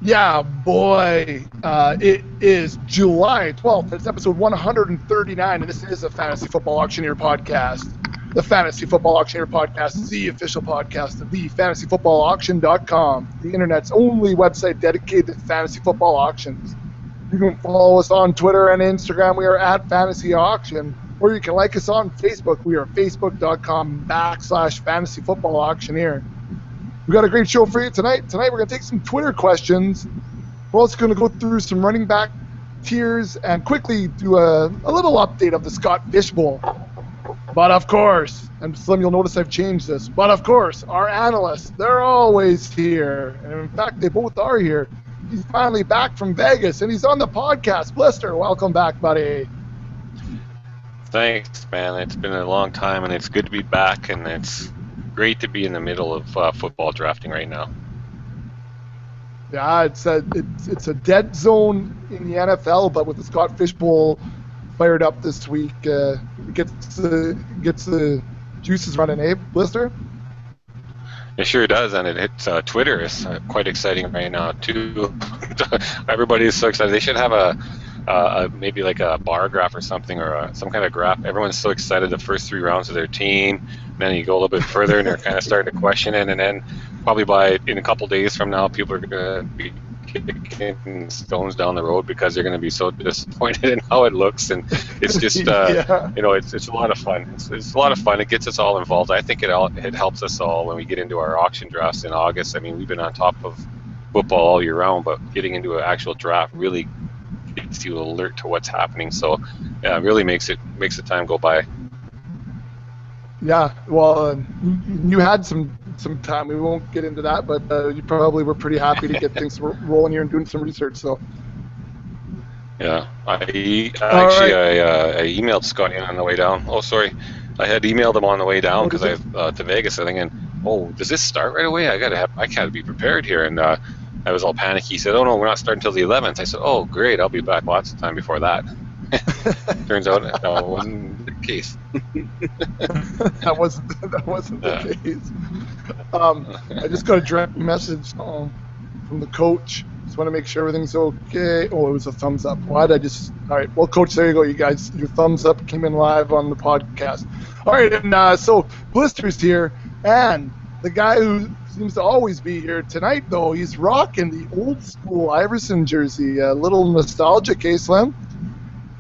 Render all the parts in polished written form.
Yeah, boy. It is July 12th. It's episode 139, and this is a Fantasy Football Auctioneer podcast. The Fantasy Football Auctioneer podcast is the official podcast of thefantasyfootballauction.com, the internet's only website dedicated to fantasy football auctions. You can follow us on Twitter and Instagram. We are at Fantasy Auction, or you can like us on Facebook. We are facebook.com/Fantasy Football Auctioneer. We got a great show for you tonight. Tonight we're going to take some Twitter questions. We're also going to go through some running back tiers and quickly do a little update of the Scott Fish Bowl. But of course, and Slim, you'll notice I've changed this, but of course, our analysts, they're always here. And in fact, they both are here. He's finally back from Vegas, and he's on the podcast. Blister, welcome back, buddy. Thanks, man. It's been a long time, and it's good to be back, and it's great to be in the middle of football drafting right now. Yeah, it's a dead zone in the NFL, but with the Scott Fish Bowl fired up this week, it gets the juices running, eh, Blister? It sure does, and it hits Twitter is quite exciting right now too. Everybody is so excited. They should have a maybe like a bar graph or something, or some kind of graph. Everyone's so excited the first 3 rounds of their team. And then you go a little bit further, and they're kind of starting to question it. And then probably in a couple days from now, people are going to be kicking stones down the road because they're going to be so disappointed in how it looks. And it's just, Yeah. it's a lot of fun. It's a lot of fun. It gets us all involved. I think it helps us all when we get into our auction drafts in August. I mean, we've been on top of football all year round, but getting into an actual draft really gets you alert to what's happening. So, yeah, it really makes the time go by. Yeah, well, you had some time. We won't get into that, but you probably were pretty happy to get things rolling here and doing some research. So. Yeah, I emailed Scotty on the way down. Oh, sorry, I had emailed him on the way down because I to Vegas. I think, and does this start right away? I gotta be prepared here. And I was all panicky. He said, "Oh no, we're not starting until the 11th." I said, "Oh great, I'll be back lots of time before that." Turns out that wasn't the case. that wasn't the case. I just got a direct message from the coach. Just want to make sure everything's okay. Oh, it was a thumbs up. Why did I just? All right. Well, coach, there you go. You guys, your thumbs up came in live on the podcast. All right, and so Blister's here, and the guy who seems to always be here tonight, though, he's rocking the old school Iverson jersey. A little nostalgic, eh, Slim?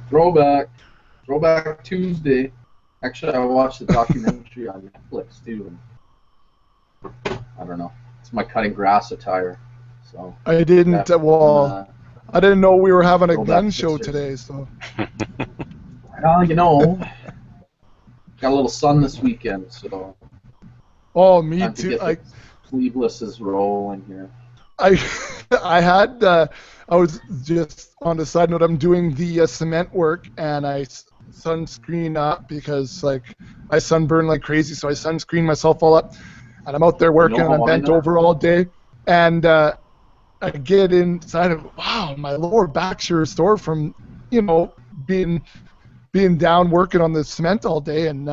Throwback Tuesday. Actually, I watched the documentary on Netflix too, and I don't know. It's my cutting grass attire. So I didn't. I didn't know we were having a gun show pictures today. So. Well, got a little sun this weekend, so. Oh, me too. Sleeveless is rolling here. I was just on the side note. I'm doing the cement work, and I sunscreen up because I sunburn like crazy. So I sunscreen myself all up, and I'm out there working, and I'm bent over all day, and I get inside of my lower back's sure sore from being down working on the cement all day, and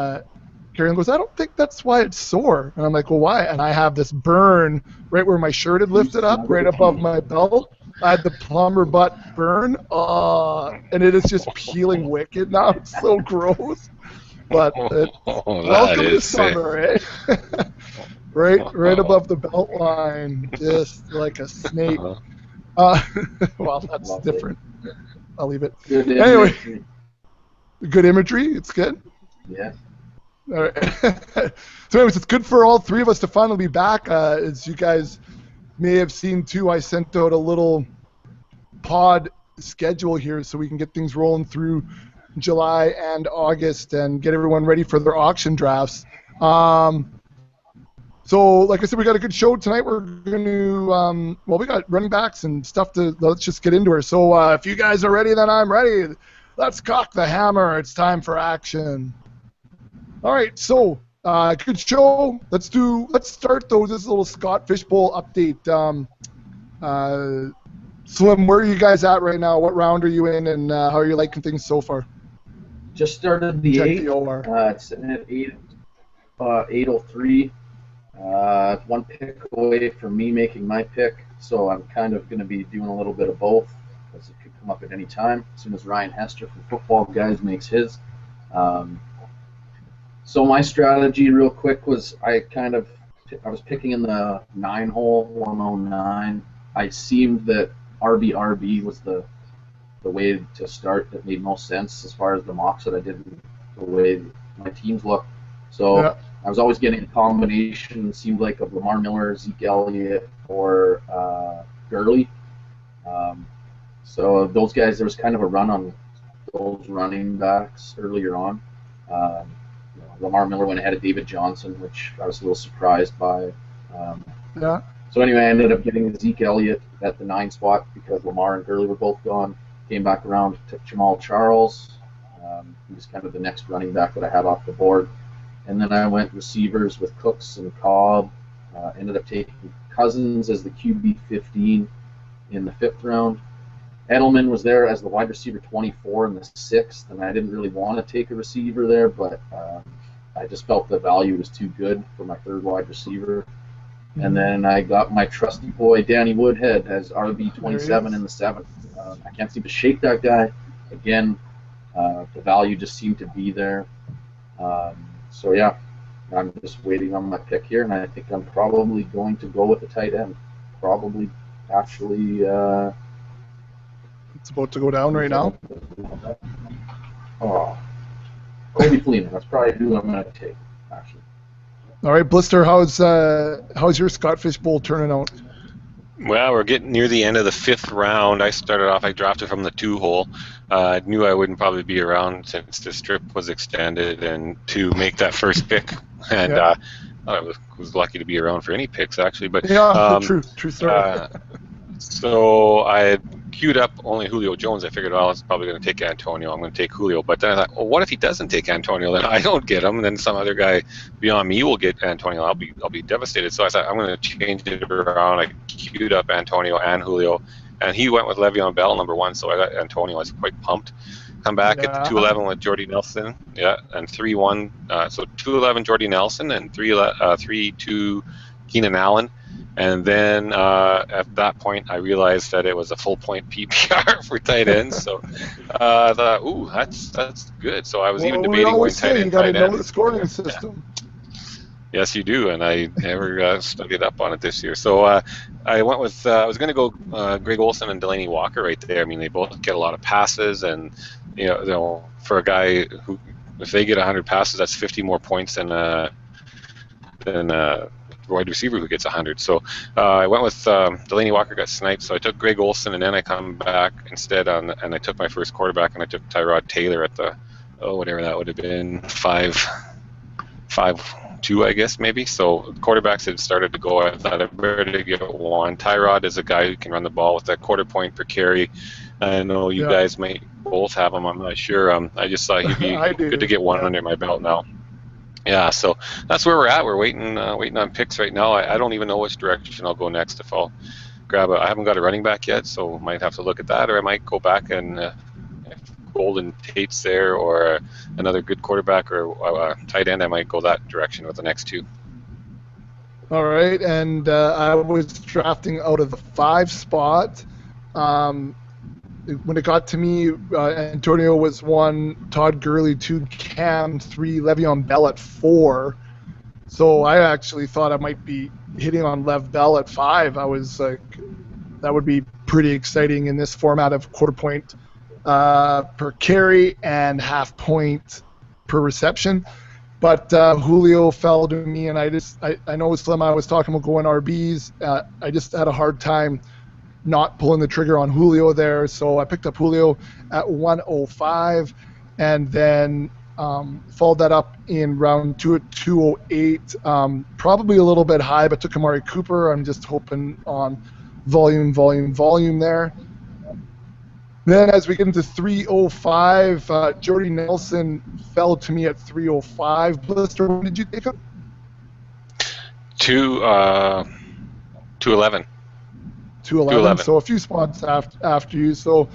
Karen goes, I don't think that's why it's sore. And I'm like, well, why? And I have this burn right where my shirt had lifted up, right above my belt. I had the plumber butt burn, and it is just peeling wicked now. It's so gross. But welcome to summer, eh? right above the belt line, just like a snake. Well, that's different. I'll leave it. Anyway, good imagery. It's good. Yeah. All right. So anyways, it's good for all three of us to finally be back. As you guys may have seen too, I sent out a little pod schedule here so we can get things rolling through July and August and get everyone ready for their auction drafts. So like I said, we got a good show tonight. We're going to, we got running backs and stuff let's just get into it. So if you guys are ready, then I'm ready. Let's cock the hammer. It's time for action. All right, so good show. Let's start though. This little Scott Fish Bowl update. Slim, where are you guys at right now? What round are you in, and how are you liking things so far? Just started the Check 8. the OR. It's sitting at 8:03. One pick away from me making my pick. so I'm kind of going to be doing a little bit of both, because it could come up at any time as soon as Ryan Hester from Football Guys makes his. So my strategy, real quick, was I was picking in the 9-hole, 109. I seemed that RB was the way to start that made most sense as far as the mocks that I did, the way my teams look. So Yeah. I was always getting a combination, seemed like, of Lamar Miller, Zeke Elliott, or Gurley. So those guys, there was kind of a run on those running backs earlier on. Lamar Miller went ahead of David Johnson, which I was a little surprised by. Yeah. So anyway, I ended up getting Zeke Elliott at the 9 spot because Lamar and Gurley were both gone. Came back around, took Jamal Charles. He was kind of the next running back that I had off the board. And then I went receivers with Cooks and Cobb. Ended up taking Cousins as the QB 15 in the 5th round. Edelman was there as the wide receiver 24 in the 6th, and I didn't really want to take a receiver there, but I just felt the value was too good for my 3rd wide receiver. And then I got my trusty boy Danny Woodhead as RB 27 in the 7th. I can't seem to shake that guy. Again, the value just seemed to be there. So yeah, I'm just waiting on my pick here, and I think I'm probably going to go with the tight end. Probably, actually. It's about to go down right now. Oh, Colby Fleeman. That's probably who I'm going to take, actually. All right, Blister, how's your Scott Fish Bowl turning out? Well, we're getting near the end of the 5th round. I drafted from the 2-hole. I knew I wouldn't probably be around since the strip was extended, and to make that first pick. And I was lucky to be around for any picks, actually. But yeah, true story. So I had queued up only Julio Jones. I figured, well, I was probably going to take Antonio. I'm going to take Julio. But then I thought, well, what if he doesn't take Antonio? Then I don't get him. And then some other guy beyond me will get Antonio. I'll be devastated. So I thought, I'm going to change it around. I queued up Antonio and Julio. And he went with Le'Veon Bell, number 1. So I got Antonio. I was quite pumped. Come back at 211 with Jordy Nelson. Yeah, and 3-1. So 211 Jordy Nelson and 3-2 Keenan Allen. And then at that point, I realized that it was a full point PPR for tight ends. So I thought, ooh, that's good. So I was even debating going tight end. You got to know the scoring system. Yes, you do, and I never studied up on it this year. So I went with I was going to go Greg Olsen and Delaney Walker right there. I mean, they both get a lot of passes, and you know, for a guy who, if they get 100 passes, that's 50 more points than wide receiver who gets 100. So I went with Delaney Walker got sniped, so I took Greg Olsen, and then I come back instead and I took my first quarterback, and I took Tyrod Taylor at the whatever that would have been 5-2, I guess, maybe. So quarterbacks had started to go. I thought I better get one. Tyrod is a guy who can run the ball with that quarter point per carry. I know you guys might both have him. I'm not sure. I just thought he'd be good to get one under my belt now. Yeah, so that's where we're at. We're waiting on picks right now. I don't even know which direction I'll go next. If I'll grab I haven't got a running back yet, so might have to look at that, or I might go back and if Golden Tate's there, or another good quarterback, or tight end, I might go that direction with the next 2. All right, and I was drafting out of the 5 spot. When it got to me, Antonio was 1, Todd Gurley 2, Cam 3, Le'Veon Bell at 4. So I actually thought I might be hitting on Lev Bell at 5. I was like, that would be pretty exciting in this format of quarter point per carry and half point per reception. But Julio fell to me, and I know Slim, I was talking about going RBs. I just had a hard time not pulling the trigger on Julio there, so I picked up Julio at 105, and then followed that up in round 2 at 208. Probably a little bit high, but took Amari Cooper. I'm just hoping on volume there. Then as we get into 305, Jordy Nelson fell to me at 305. Blister, what did you take up? 211. 211, so a few spots after you. So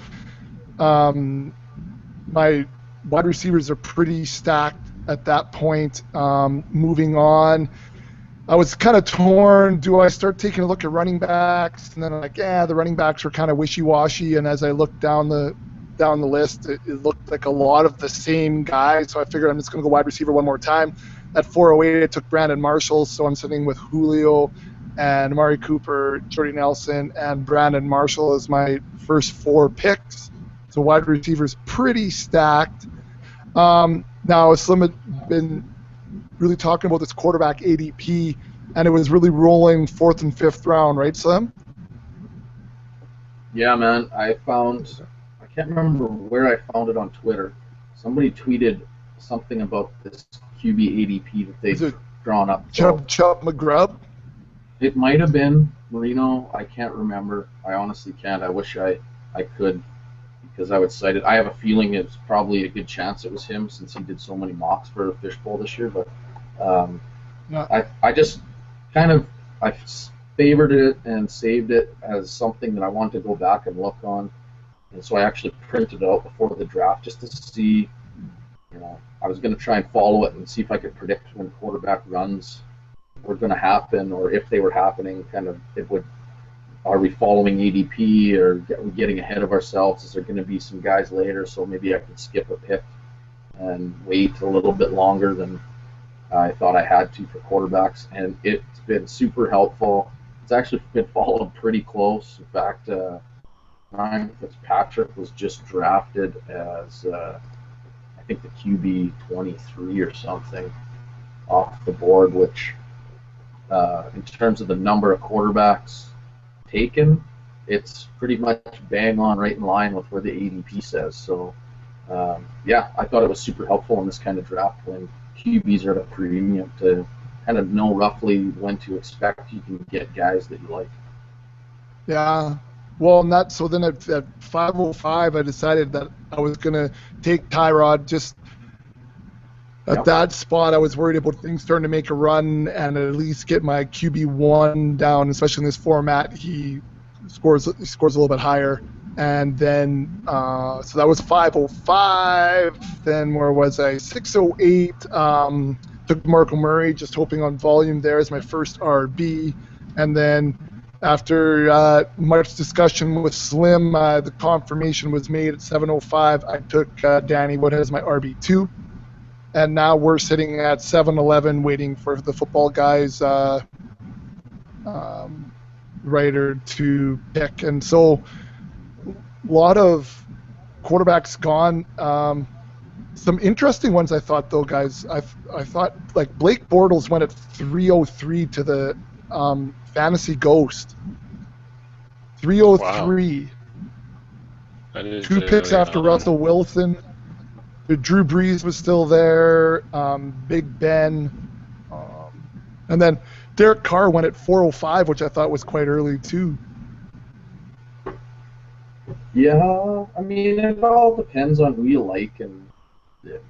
my wide receivers are pretty stacked at that point. Moving on, I was kind of torn. Do I start taking a look at running backs? And then I'm like, the running backs were kind of wishy-washy. And as I looked down the list, it looked like a lot of the same guys. So I figured I'm just going to go wide receiver one more time. At 408, I took Brandon Marshall, so I'm sitting with Julio and Amari Cooper, Jordy Nelson, and Brandon Marshall as my first 4 picks. So wide receivers pretty stacked. Now, Slim had been really talking about this quarterback ADP, and it was really rolling 4th and 5th round, right, Slim? Yeah, man. I can't remember where I found it on Twitter. Somebody tweeted something about this QB ADP that they've drawn up. Chubb McGrubb? It might have been Marino. I can't remember. I honestly can't. I wish I could, because I would cite it. I have a feeling it's probably a good chance it was him, since he did so many mocks for the Fishbowl this year. But I just kind of favored it and saved it as something that I wanted to go back and look on. And so I actually printed it out before the draft just to see, I was going to try and follow it and see if I could predict when quarterback runs were going to happen, or if they were happening, are we following ADP, or are we getting ahead of ourselves? Is there going to be some guys later, so maybe I could skip a pick and wait a little bit longer than I thought I had to for quarterbacks, and it's been super helpful. It's actually been followed pretty close. In fact, Ryan Fitzpatrick was just drafted as, I think, the QB 23 or something off the board, which in terms of the number of quarterbacks taken, it's pretty much bang on right in line with where the ADP says. So, I thought it was super helpful in this kind of draft when QBs are at a premium to kind of know roughly when to expect you can get guys that you like. Yeah. Well, so then at 505, I decided that I was going to take Tyrod. Just at that spot, I was worried about things starting to make a run and at least get my QB1 down, especially in this format. He scores a little bit higher. And then, so that was 505. Then where was I? 608. Took Marco Murray, just hoping on volume there as my first RB. And then after much discussion with Slim, the confirmation was made at 705. I took Danny Wood as my RB2. And now we're sitting at 7-11 waiting for the football guys writer to pick. And so a lot of quarterbacks gone. Some interesting ones I thought, though, guys. I thought, like, Blake Bortles went at 303 to the Fantasy Ghost. 303. Wow. 2 picks after Russell Wilson. Drew Brees was still there. Big Ben. And then Derek Carr went at 405, which I thought was quite early, too. Yeah, I mean, it all depends on who you like, and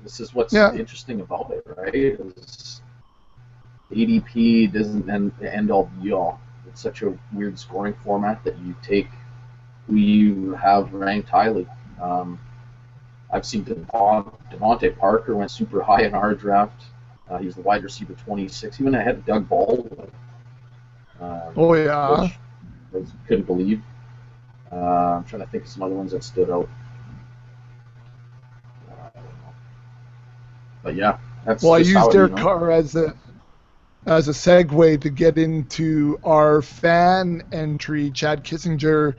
this is what's interesting about it, right? Is ADP doesn't end all be all. It's such a weird scoring format that you take who you have ranked highly. I've seen Devontae Parker went super high in our draft. He's the wide receiver 26. Even ahead of Doug Baldwin. Which I couldn't believe. I'm trying to think of some other ones that stood out. I don't know. But yeah, that's I used Derek Carr as a segue to get into our fan entry. Chad Kissinger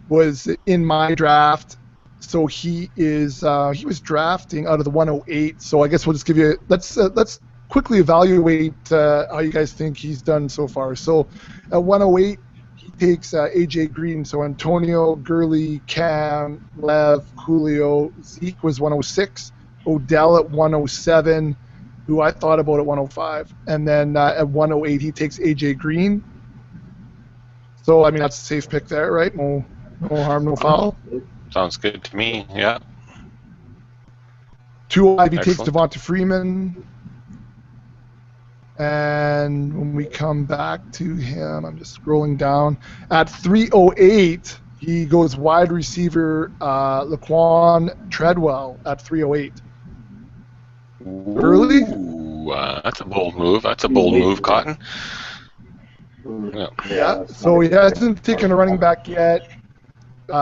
was in my draft. So he was drafting out of the 108. So I guess we'll just give you let's quickly evaluate how you guys think he's done so far. So at 108, he takes AJ Green. So Antonio, Gurley, Cam, Lev, Julio. Zeke was 106. Odell at 107, who I thought about at 105. And then at 108, he takes AJ Green. So I mean that's a safe pick there, right? No harm, no foul. Sounds good to me, yeah. 205, he takes Devonta Freeman. And when we come back to him, I'm just scrolling down. At 308, he goes wide receiver Laquan Treadwell at 308. Early? That's a bold move. That's a bold move, Cotton. Yeah. So he hasn't taken a running back yet.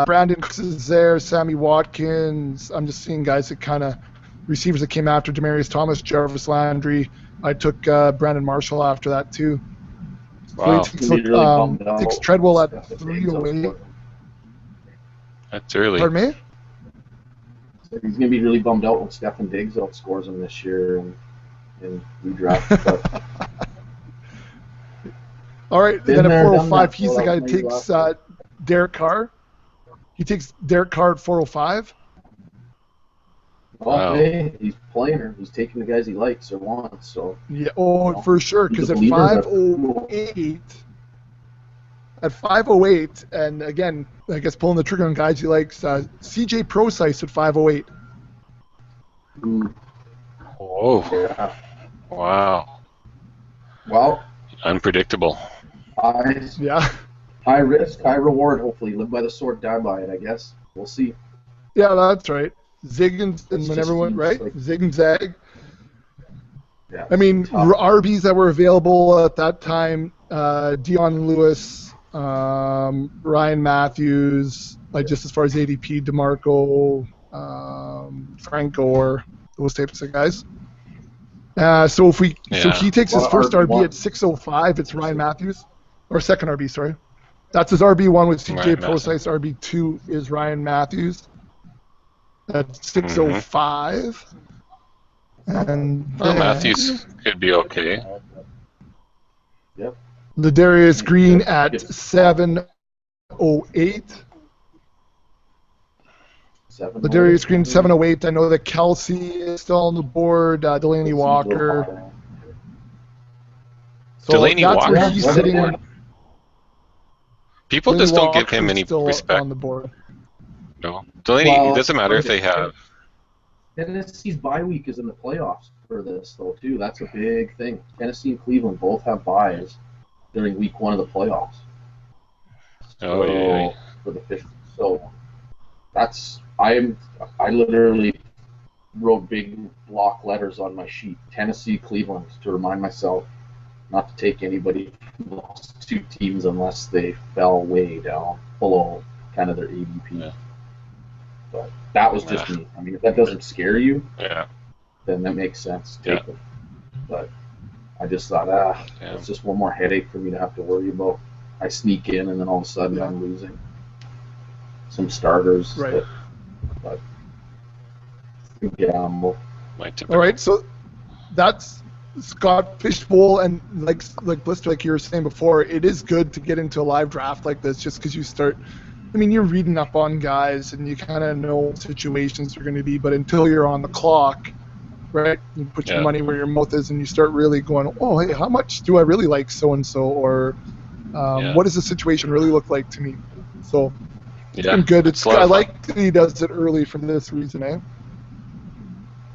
Brandon Cooks is there. Sammy Watkins. I'm just seeing guys that kind of receivers that came after Demarius Thomas, Jarvis Landry. I took Brandon Marshall after that too. Wow. So he takes Treadwell at 308. That's early. Pardon me? He's going to be really bummed out when Stefan Diggs outscores him this year in redraft. But all right, then at 405, he's the guy that takes Derek Carr. He takes Derek Carr at 405. Well, hey, he's playing her. He's taking the guys he likes or wants. So yeah, for sure. Because at 508, and again, I guess pulling the trigger on guys he likes, CJ Procise at 508. Oh. Yeah. Wow. Well. Unpredictable. Yeah. High risk, high reward. Hopefully, live by the sword, die by it. I guess we'll see. Yeah, that's right. Zig and when everyone right, zig and zag. Yeah. I mean, RBs that were available at that time: Dion Lewis, Ryan Matthews, like just as far as ADP, DeMarco, Frank Gore, those types of guys. So he takes his first RB at 605. It's Ryan Matthews, or second RB, sorry. That's his RB1 with CJ Procise. RB2 is Ryan Matthews at 605. And Matthews could be okay. Yep. Ladarius Green at 708. Ladarius Green 708. I know that Kelsey is still on the board. Delaney Walker. So Delaney that's Walker. Where he's sitting. People just don't give him any respect. On the board. No, Delaney. It doesn't matter if they have. Tennessee's bye week is in the playoffs for this, though, too. That's a big thing. Tennessee and Cleveland both have byes during week 1 of the playoffs. Yeah. For the fifth. So that's I literally wrote big block letters on my sheet. Tennessee, Cleveland, to remind myself not to take anybody from those two teams unless they fell way down below kind of their ADP. Yeah. But that was just me. I mean, if that doesn't scare you, then that makes sense. Take them. But I just thought, it's just one more headache for me to have to worry about. I sneak in, and then all of a sudden I'm losing some starters. Right. But gamble. All right, so that's Scott Fishbowl, and like Blister, like you were saying before, it is good to get into a live draft like this, just because you start. I mean, you're reading up on guys, and you kind of know what situations are going to be, but until you're on the clock, right? You put your money where your mouth is, and you start really going, oh, hey, how much do I really like so and so, or what does the situation really look like to me? So it's been good. I like that he does it early for this reason, eh?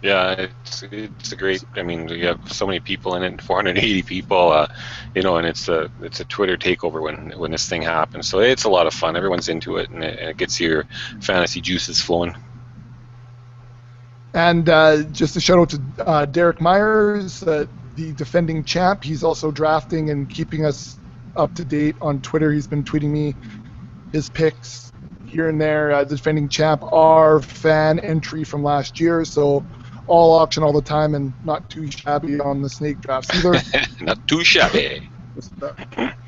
Yeah, it's a great. I mean, you have so many people in it, 480 people, and it's a Twitter takeover when this thing happens. So it's a lot of fun. Everyone's into it, and it gets your fantasy juices flowing. And just a shout out to Derek Myers, the defending champ. He's also drafting and keeping us up to date on Twitter. He's been tweeting me his picks here and there. The defending champ, our fan entry from last year, so all auction all the time and not too shabby on the snake drafts either. Not too shabby.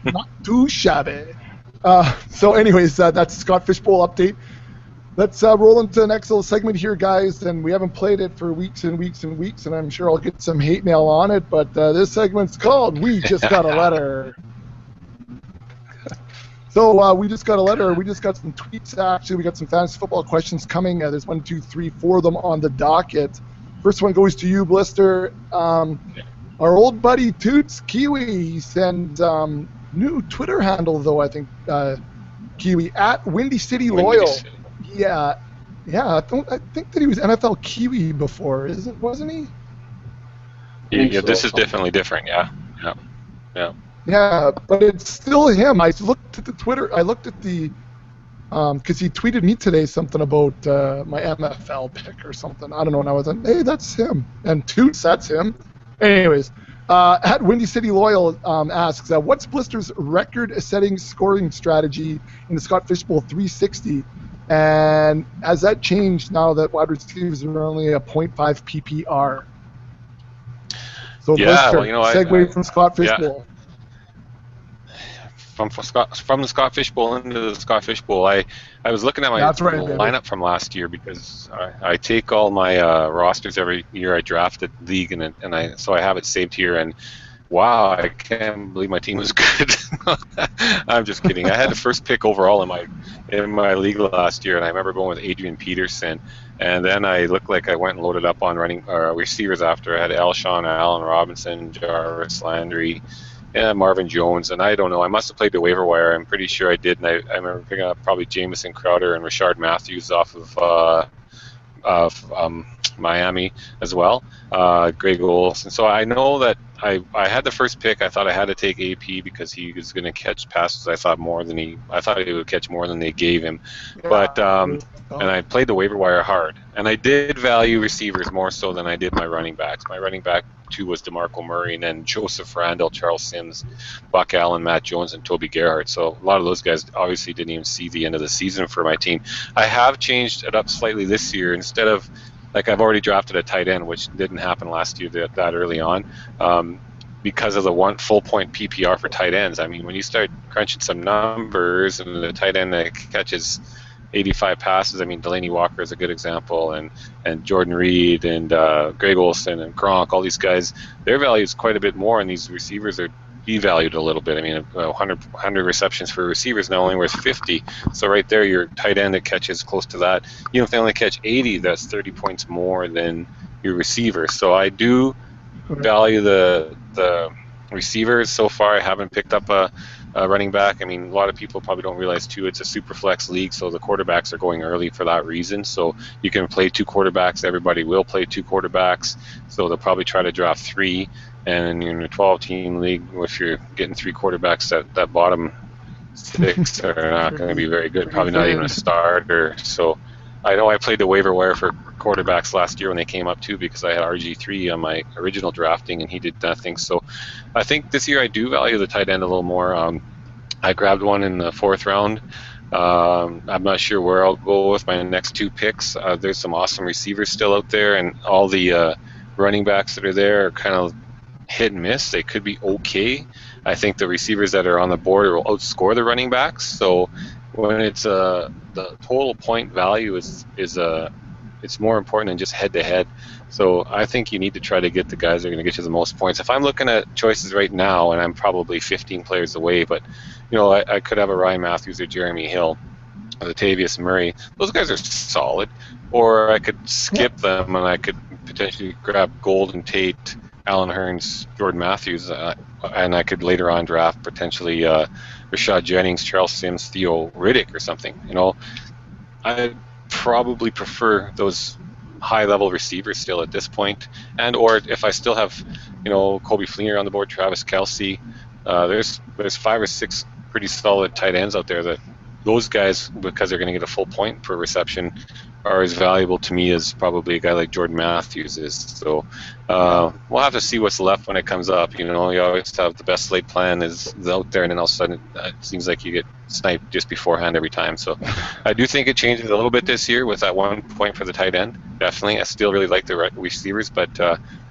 Not too shabby. So anyways, that's Scott Fishbowl update. Let's roll into the next little segment here, guys. And we haven't played it for weeks and weeks and weeks, and I'm sure I'll get some hate mail on it. But this segment's called We Just Got a Letter. So we just got a letter. We just got some tweets, actually. We got some fantasy football questions coming. There's 1, 2, 3, 4 of them on the docket. First one goes to you, Blister. Our old buddy Toots Kiwi, he sends new Twitter handle, though, I think, Kiwi, at Windy City Loyal. Yeah, I think that he was NFL Kiwi before, wasn't he? Yeah, this is definitely different, yeah. Yeah, but it's still him. I looked at the Twitter. I looked at the because he tweeted me today something about my MFL pick or something. I don't know. And I was like, hey, that's him. And Toots, that's him. Anyways, at Windy City Loyal asks, what's Blister's record-setting scoring strategy in the Scott Fishbowl 360? And has that changed now that wide receivers are only a 0.5 PPR? So Yeah, Blister, well, you know, segue from Scott Fishbowl. From the Scott Fishbowl into the Scott Fishbowl, I was looking at my lineup from last year because I take all my rosters every year. I draft the league and so I have it saved here. And wow, I can't believe my team was good. I'm just kidding. I had the first pick overall in my league last year, and I remember going with Adrian Peterson. And then I looked like I went and loaded up on receivers after. I had Alshon, Allen Robinson, Jarvis Landry. Yeah, Marvin Jones, and I don't know. I must have played the waiver wire. I'm pretty sure I did, and I remember picking up probably Jamison Crowder and Rashard Matthews off of Miami as well. Greg Olsen. So I know that I had the first pick. I thought I had to take AP because he was going to catch passes. I thought he would catch more than they gave him. Yeah. But and I played the waiver wire hard, and I did value receivers more so than I did my running backs. My running back 2 was DeMarco Murray, and then Joseph Randall, Charles Sims, Buck Allen, Matt Jones, and Toby Gerhardt. So a lot of those guys obviously didn't even see the end of the season for my team. I have changed it up slightly this year. Instead of, like, I've already drafted a tight end, which didn't happen last year that early on, because of the one full point PPR for tight ends. I mean, when you start crunching some numbers and the tight end that catches 85 passes. I mean, Delaney Walker is a good example, and Jordan Reed and Greg Olsen and Gronk, all these guys, their value is quite a bit more, and these receivers are devalued a little bit. I mean, 100 receptions for receivers now only worth 50. So right there, your tight end that catches close to that. You know, if they only catch 80, that's 30 points more than your receiver. So I do value the receivers. So far, I haven't picked up a running back. I mean, a lot of people probably don't realize too, it's a super flex league, so the quarterbacks are going early for that reason. So you can play 2 quarterbacks. Everybody will play 2 quarterbacks, so they'll probably try to draft 3. And in a 12-team league, if you're getting 3 quarterbacks, that bottom 6 are not going to be very good. Probably not even a starter. So I know I played the waiver wire for quarterbacks last year when they came up too, because I had RG3 on my original drafting and he did nothing. So I think this year I do value the tight end a little more. I grabbed one in the 4th round. I'm not sure where I'll go with my next 2 picks. There's some awesome receivers still out there, and all the running backs that are there are kind of hit and miss. They could be okay. I think the receivers that are on the board will outscore the running backs. So when it's the total point value is it's more important than just head-to-head. So I think you need to try to get the guys that are going to get you the most points. If I'm looking at choices right now, and I'm probably 15 players away, but you know, I could have a Ryan Matthews or Jeremy Hill or Latavius Murray. Those guys are solid. Or I could skip them and I could potentially grab Golden Tate, Alan Hearns, Jordan Matthews, and I could later on draft potentially Rashad Jennings, Charles Sims, Theo Riddick or something. You know, I probably prefer those high-level receivers still at this point, and or if I still have, you know, Kobe Fleener on the board, Travis Kelce, there's 5 or 6 pretty solid tight ends out there that those guys, because they're going to get a full point per reception, are as valuable to me as probably a guy like Jordan Matthews is. So we'll have to see what's left when it comes up. You know, you always have the best laid plan is out there, and then all of a sudden it seems like you get sniped just beforehand every time. So I do think it changes a little bit this year with that 1 point for the tight end. Definitely. I still really like the receivers, but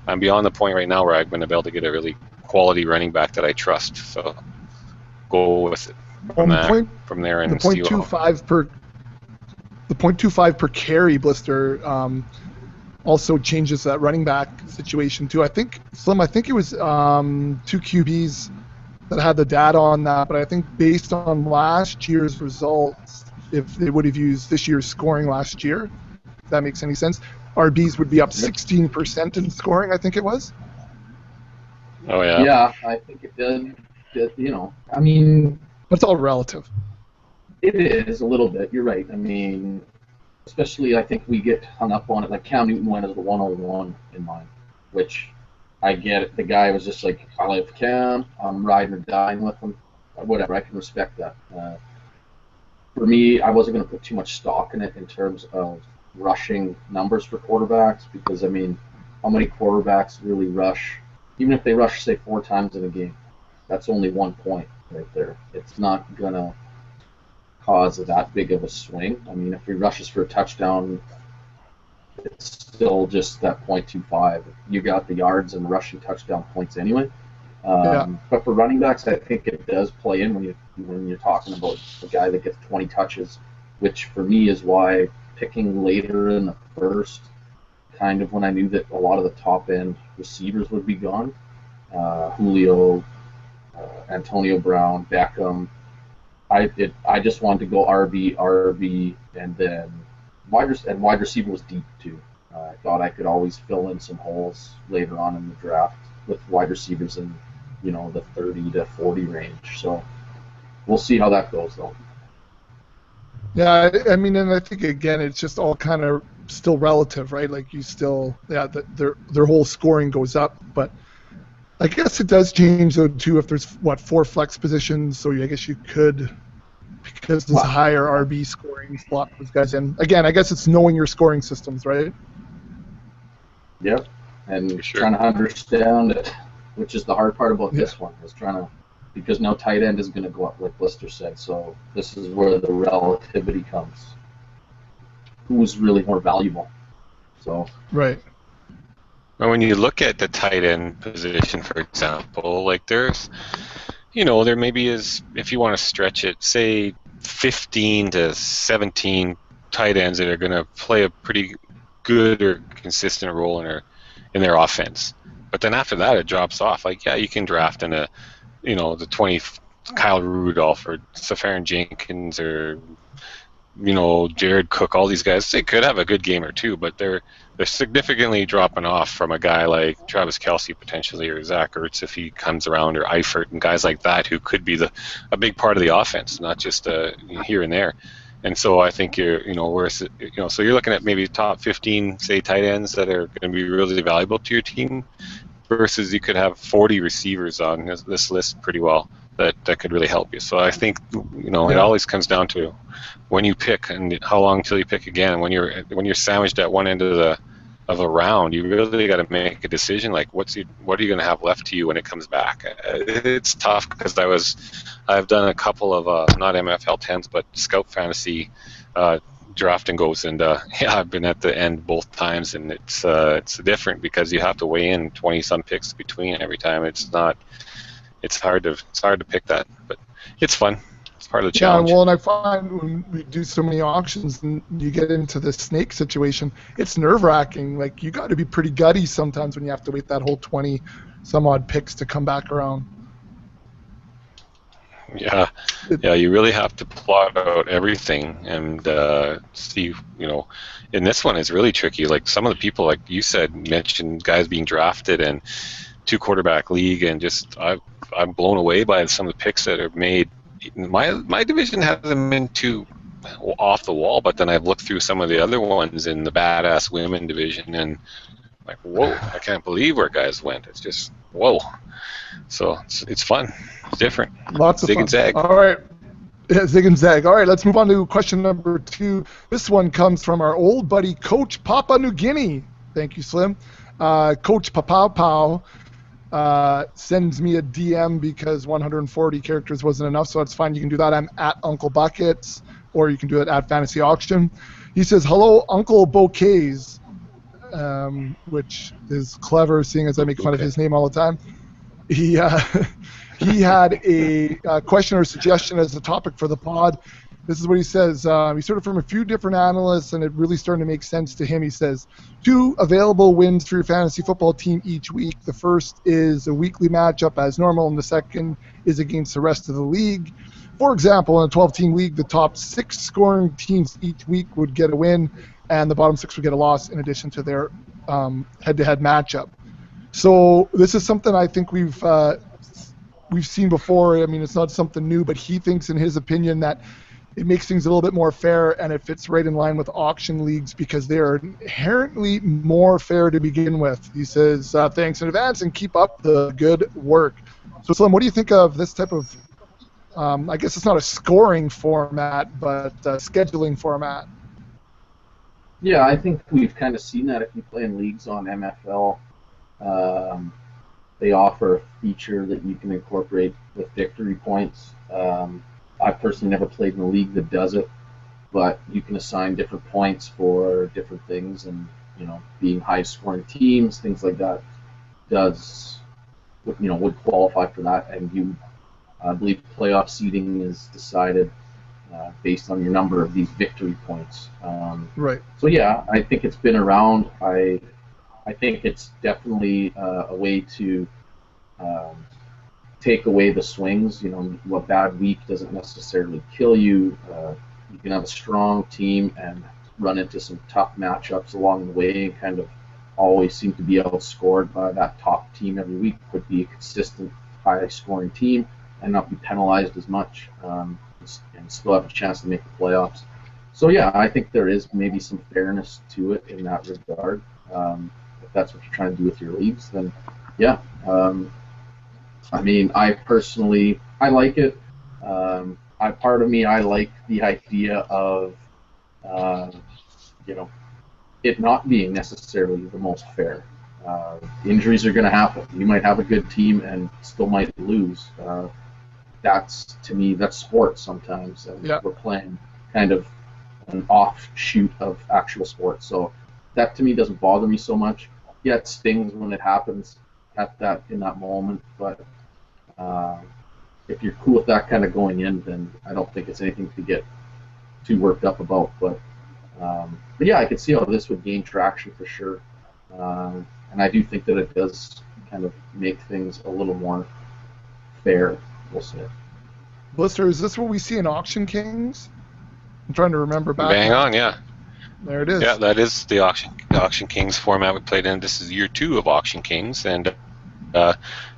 I'm beyond the point right now where I'm going to be able to get a really quality running back that I trust. So go with it from there and the 0.25 per the 0.25 per carry, Blister, also changes that running back situation too. I think it was 2 QBs that had the data on that, but I think based on last year's results, if they would have used this year's scoring last year, if that makes any sense, RBs would be up 16% in scoring, I think it was. Oh yeah. Yeah, I think it did. You know, I mean, it's all relative. It is a little bit. You're right. I mean, especially I think we get hung up on it. Like Cam Newton went as the 101 in mine, which I get it. The guy was just like, I like Cam. I'm riding or dying with him. Whatever. I can respect that. For me, I wasn't going to put too much stock in it in terms of rushing numbers for quarterbacks because, I mean, how many quarterbacks really rush even if they rush, say, 4 times in a game, that's only 1 point right there. It's not going to cause that big of a swing. I mean, if he rushes for a touchdown, it's still just that .25. You got the yards and rushing touchdown points anyway. But for running backs, I think it does play in when you're talking about a guy that gets 20 touches, which for me is why picking later in the first, kind of when I knew that a lot of the top end receivers would be gone, Julio, Antonio Brown, Beckham. I just wanted to go RB, and then wide receiver was deep too. I thought I could always fill in some holes later on in the draft with wide receivers in, the 30 to 40 range. So we'll see how that goes, though. Yeah, I mean, and I think again, it's just all kind of still relative, right? Like you still, their whole scoring goes up, but I guess it does change though too if there's 4 flex positions, so I guess you could, because there's a higher RB scoring, slot those guys in. Again, I guess it's knowing your scoring systems, right? Yep, and trying to understand it, which is the hard part about this one, is because no tight end is going to go up, like Blister said. So this is where the relativity comes. Who's really more valuable? So right. Well, when you look at the tight end position, for example, like there maybe is, if you want to stretch it, say 15 to 17 tight ends that are going to play a pretty good or consistent role in their offense. But then after that, it drops off. Like, yeah, you can draft in the 20 Kyle Rudolph or Safarian Jenkins or Jared Cook. All these guys, they could have a good game or two, but they're significantly dropping off from a guy like Travis Kelce potentially, or Zach Ertz if he comes around, or Eifert and guys like that who could be a big part of the offense, not just here and there. And so I think so you're looking at maybe top 15, say, tight ends that are going to be really valuable to your team, versus you could have 40 receivers on this list pretty well that could really help you. So I think it always comes down to when you pick and how long until you pick again. When you're sandwiched at one end of a round, you really got to make a decision. Like, what are you going to have left to you when it comes back? It's tough because I've done a couple of not MFL 10s but Scout Fantasy draft and goes, and I've been at the end both times, and it's different because you have to weigh in 20 some picks between every time. It's hard to pick that, but it's fun. It's part of the challenge. Yeah, well, and I find when we do so many auctions and you get into the snake situation, it's nerve-wracking. Like, you got to be pretty gutty sometimes when you have to wait that whole 20 some odd picks to come back around. Yeah, you really have to plot out everything and see, and this one is really tricky. Like, some of the people, like you said, mentioned guys being drafted and 2-quarterback league, and just I'm blown away by some of the picks that are made. My division hasn't been too off the wall, but then I've looked through some of the other ones in the badass women division, and like, whoa, I can't believe where guys went. It's just, whoa. So it's fun. It's different. Lots of Zig fun. and zag. All right. Yeah, zig and zag. All right, let's move on to question number 2. This one comes from our old buddy, Coach Papua New Guinea. Thank you, Slim. Coach Papau Pau sends me a DM because 140 characters wasn't enough, so that's fine. You can do that. I'm at Uncle Buckets, or you can do it at Fantasy Auction. He says, hello, Uncle Bouquets, which is clever, seeing as I make fun of his name all the time. He had a question or suggestion as a topic for the pod. This is what he says. He heard it from a few different analysts, and it really started to make sense to him. He says, 2 available wins for your fantasy football team each week. The first is a weekly matchup as normal, and the second is against the rest of the league. For example, in a 12-team league, the top 6 scoring teams each week would get a win, and the bottom 6 would get a loss in addition to their head-to-head matchup. So this is something I think we've seen before. I mean, it's not something new, but he thinks, in his opinion, that it makes things a little bit more fair, and it fits right in line with auction leagues because they are inherently more fair to begin with. He says, thanks in advance and keep up the good work. So, Slim, what do you think of this type of, I guess it's not a scoring format, but scheduling format? Yeah, I think we've kind of seen that if you play in leagues on MFL. they offer a feature that you can incorporate with victory points. I personally never played in a league that does it, but you can assign different points for different things, and being high-scoring teams, things like that, would qualify for that. And I believe playoff seeding is decided based on your number of these victory points. Right. So yeah, I think it's been around. I think it's definitely a way to take away the swings. A bad week doesn't necessarily kill you. You can have a strong team and run into some tough matchups along the way and kind of always seem to be outscored by that top team every week. Could be a consistent, high-scoring team and not be penalized as much, and still have a chance to make the playoffs. So yeah, I think there is maybe some fairness to it in that regard. If that's what you're trying to do with your leagues, then yeah. I mean, I personally, I like it. Part of me, I like the idea of, it not being necessarily the most fair. Injuries are going to happen. You might have a good team and still might lose. To me, that's sports sometimes. And Yeah. We're playing kind of an offshoot of actual sports. So that to me doesn't bother me so much. Yeah, it stings when it happens in that moment, but if you're cool with that kind of going in, then I don't think it's anything to get too worked up about. But yeah, I could see how this would gain traction for sure, and I do think that it does kind of make things a little more fair, we'll say. Blister, is this what we see in Auction Kings? I'm trying to remember back. Bang on, yeah. There it is. Yeah, that is the Auction Kings format we played in. This is year 2 of Auction Kings, and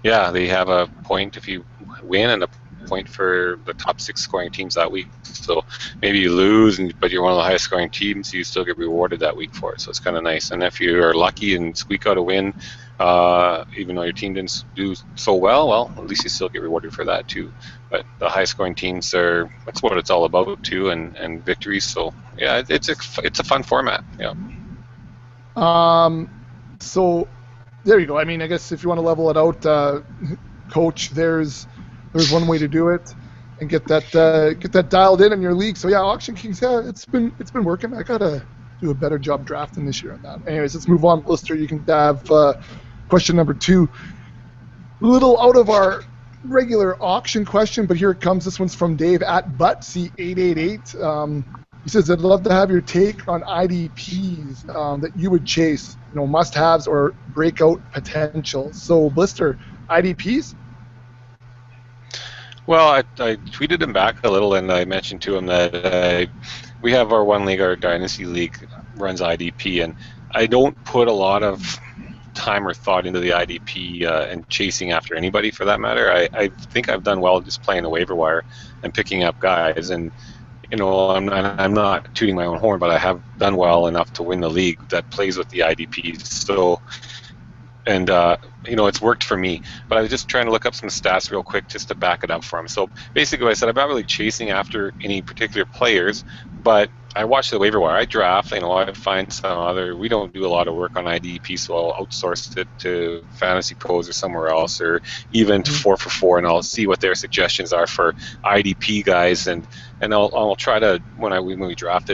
yeah, they have a point if you win and a point for the top 6 scoring teams that week. So maybe you lose, but you're one of the highest scoring teams, you still get rewarded that week for it. So it's kind of nice. And if you are lucky and squeak out a win, even though your team didn't do so well, at least you still get rewarded for that too. But the high scoring teams that's what it's all about too, and victories. So yeah, it's a fun format. Yeah. So there you go. I mean, I guess if you want to level it out, Coach, there's one way to do it and get that dialed in your league. So yeah, Auction Kings, yeah, it's been working. I gotta do a better job drafting this year on that. Anyways, let's move on. Blister, you can have question number 2. A little out of our regular auction question, but here it comes. This one's from Dave at Butsy888. He says, I'd love to have your take on IDPs that you would chase, must-haves or breakout potential. So, Blister, IDPs? Well, I tweeted him back a little, and I mentioned to him that we have our one league, our Dynasty League, runs IDP, and I don't put a lot of time or thought into the IDP and chasing after anybody for that matter. I think I've done well just playing the waiver wire and picking up guys, and I'm not tooting my own horn, but I have done well enough to win the league that plays with the IDPs. So, and it's worked for me. But I was just trying to look up some stats real quick just to back it up for him. So basically, what I said, I'm not really chasing after any particular players, but I watch the waiver wire. I draft. I find some other. We don't do a lot of work on IDP, so I'll outsource it to Fantasy Pros or somewhere else, or even to 4for4, and I'll see what their suggestions are for IDP guys, and I'll try to when we draft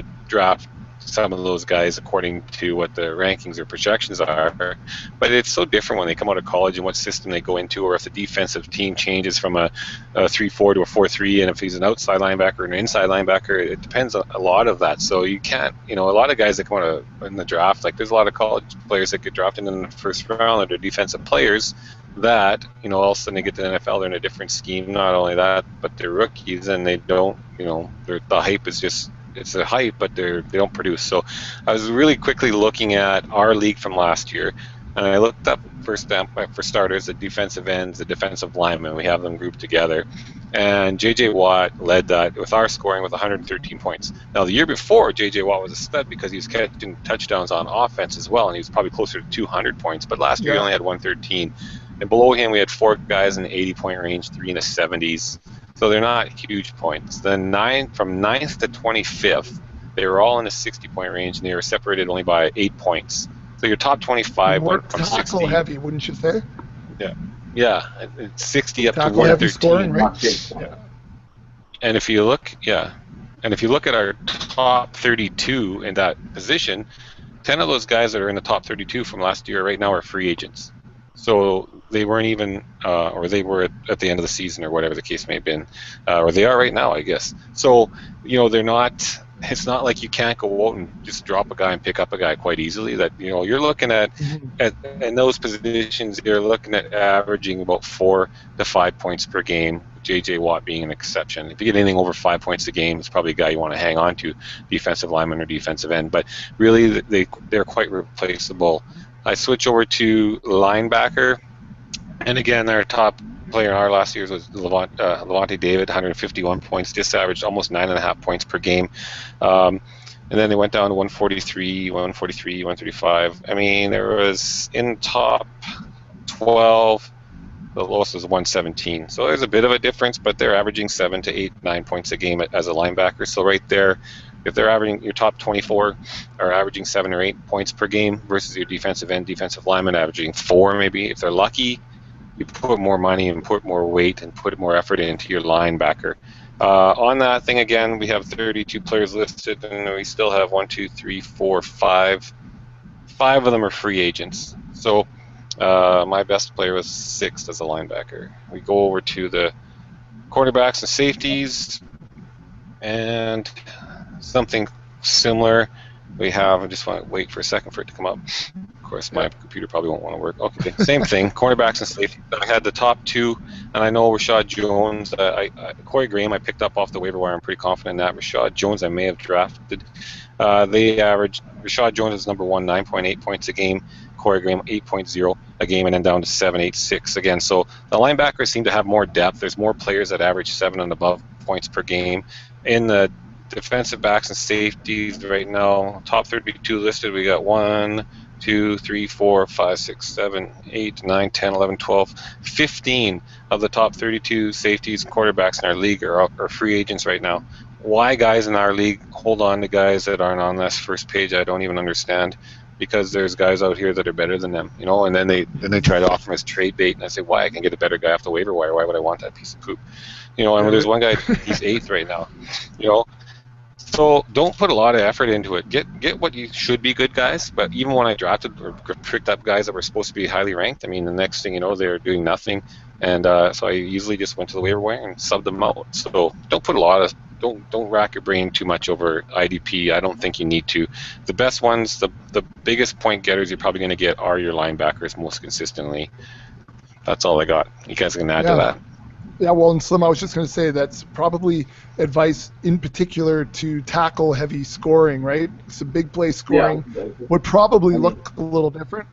some of those guys according to what the rankings or projections are. But it's so different when they come out of college and what system they go into, or if the defensive team changes from a 3-4 to a 4-3, and if he's an outside linebacker or an inside linebacker, it depends on a lot of that. So you can't, a lot of guys that come out in the draft, like there's a lot of college players that get drafted in the first round that are defensive players that, all of a sudden they get to the NFL, they're in a different scheme. Not only that, but they're rookies and they don't, the hype is just, it's a hype, but they don't produce. So I was really quickly looking at our league from last year, and I looked up for starters the defensive ends, the defensive linemen. We have them grouped together, and J.J. Watt led that with our scoring with 113 points. Now the year before, J.J. Watt was a stud because he was catching touchdowns on offense as well, and he was probably closer to 200 points. But last year he only had 113, and below him we had 4 guys in the 80-point range, 3 in the 70s. So they're not huge points. Then from 9th to 25th, they were all in the 60-point range, and they were separated only by 8 points. So your top 25 More went from 60. tackle heavy, wouldn't you say? Yeah. Yeah, it's 60 up to Tackle heavy 113. scoring, right? Not big. Yeah. And if you look, and if you look at our top 32 in that position, 10 of those guys that are in the top 32 from last year right now are free agents. So they weren't even, or they were at the end of the season, or whatever the case may have been, or they are right now, I guess. So, they're not. It's not like you can't go out and just drop a guy and pick up a guy quite easily. That you're looking at in those positions, you're looking at averaging about 4 to 5 points per game. J.J. Watt being an exception. If you get anything over 5 points a game, it's probably a guy you want to hang on to, defensive lineman or defensive end. But really, they're quite replaceable. I switch over to linebacker, and again, our top player in our last year's was Levante David, 151 points, just averaged almost 9.5 points per game. And then they went down to 143, 135. I mean, there was in top 12, the lowest was 117. So there's a bit of a difference, but they're averaging 7 to 8, 9 points a game as a linebacker. So right there, if they're averaging, your top 24 are averaging 7 or 8 points per game versus your defensive end, defensive lineman averaging 4 maybe. If they're lucky, you put more money and put more weight and put more effort into your linebacker. On that thing again, we have 32 players listed, and we still have 5 of them are free agents. So my best player was 6th as a linebacker. We go over to the quarterbacks and safeties, and something similar. We have, I just want to wait for a second for it to come up. Of course, my computer probably won't want to work. Okay, same thing. Cornerbacks and safety. I had the top 2, and I know Rashad Jones. Corey Graham, I picked up off the waiver wire. I'm pretty confident in that. Rashad Jones, I may have drafted. They averaged. Rashad Jones is number 1, 9.8 points a game. Corey Graham, 8.0 a game, and then down to 7.86 again. So the linebackers seem to have more depth. There's more players that average 7 and above points per game. In the defensive backs and safeties right now, top 32 listed, we got 1, 2, 3, 4, 5, 6, 7, 8, 9, 10, 11, 12, 15 of the top 32 safeties and quarterbacks in our league are free agents right now. Why guys in our league hold on to guys that aren't on this first page, I don't even understand. Because there's guys out here that are better than them, and then they try to offer him as trade bait, and I say, why? I can get a better guy off the waiver wire. Why would I want that piece of poop? And when there's one guy, he's 8th right now, So don't put a lot of effort into it. Get what you should be good guys, but even when I drafted or picked up guys that were supposed to be highly ranked, I mean, the next thing you know, they're doing nothing, and so I usually just went to the waiver wire and subbed them out. So don't put don't rack your brain too much over IDP. I don't think you need to. The best ones, the biggest point getters you're probably going to get are your linebackers most consistently. That's all I got. You guys can add to that. Yeah, well, and Slim, I was just going to say that's probably advice in particular to tackle heavy scoring, right? So big play scoring would probably look a little different.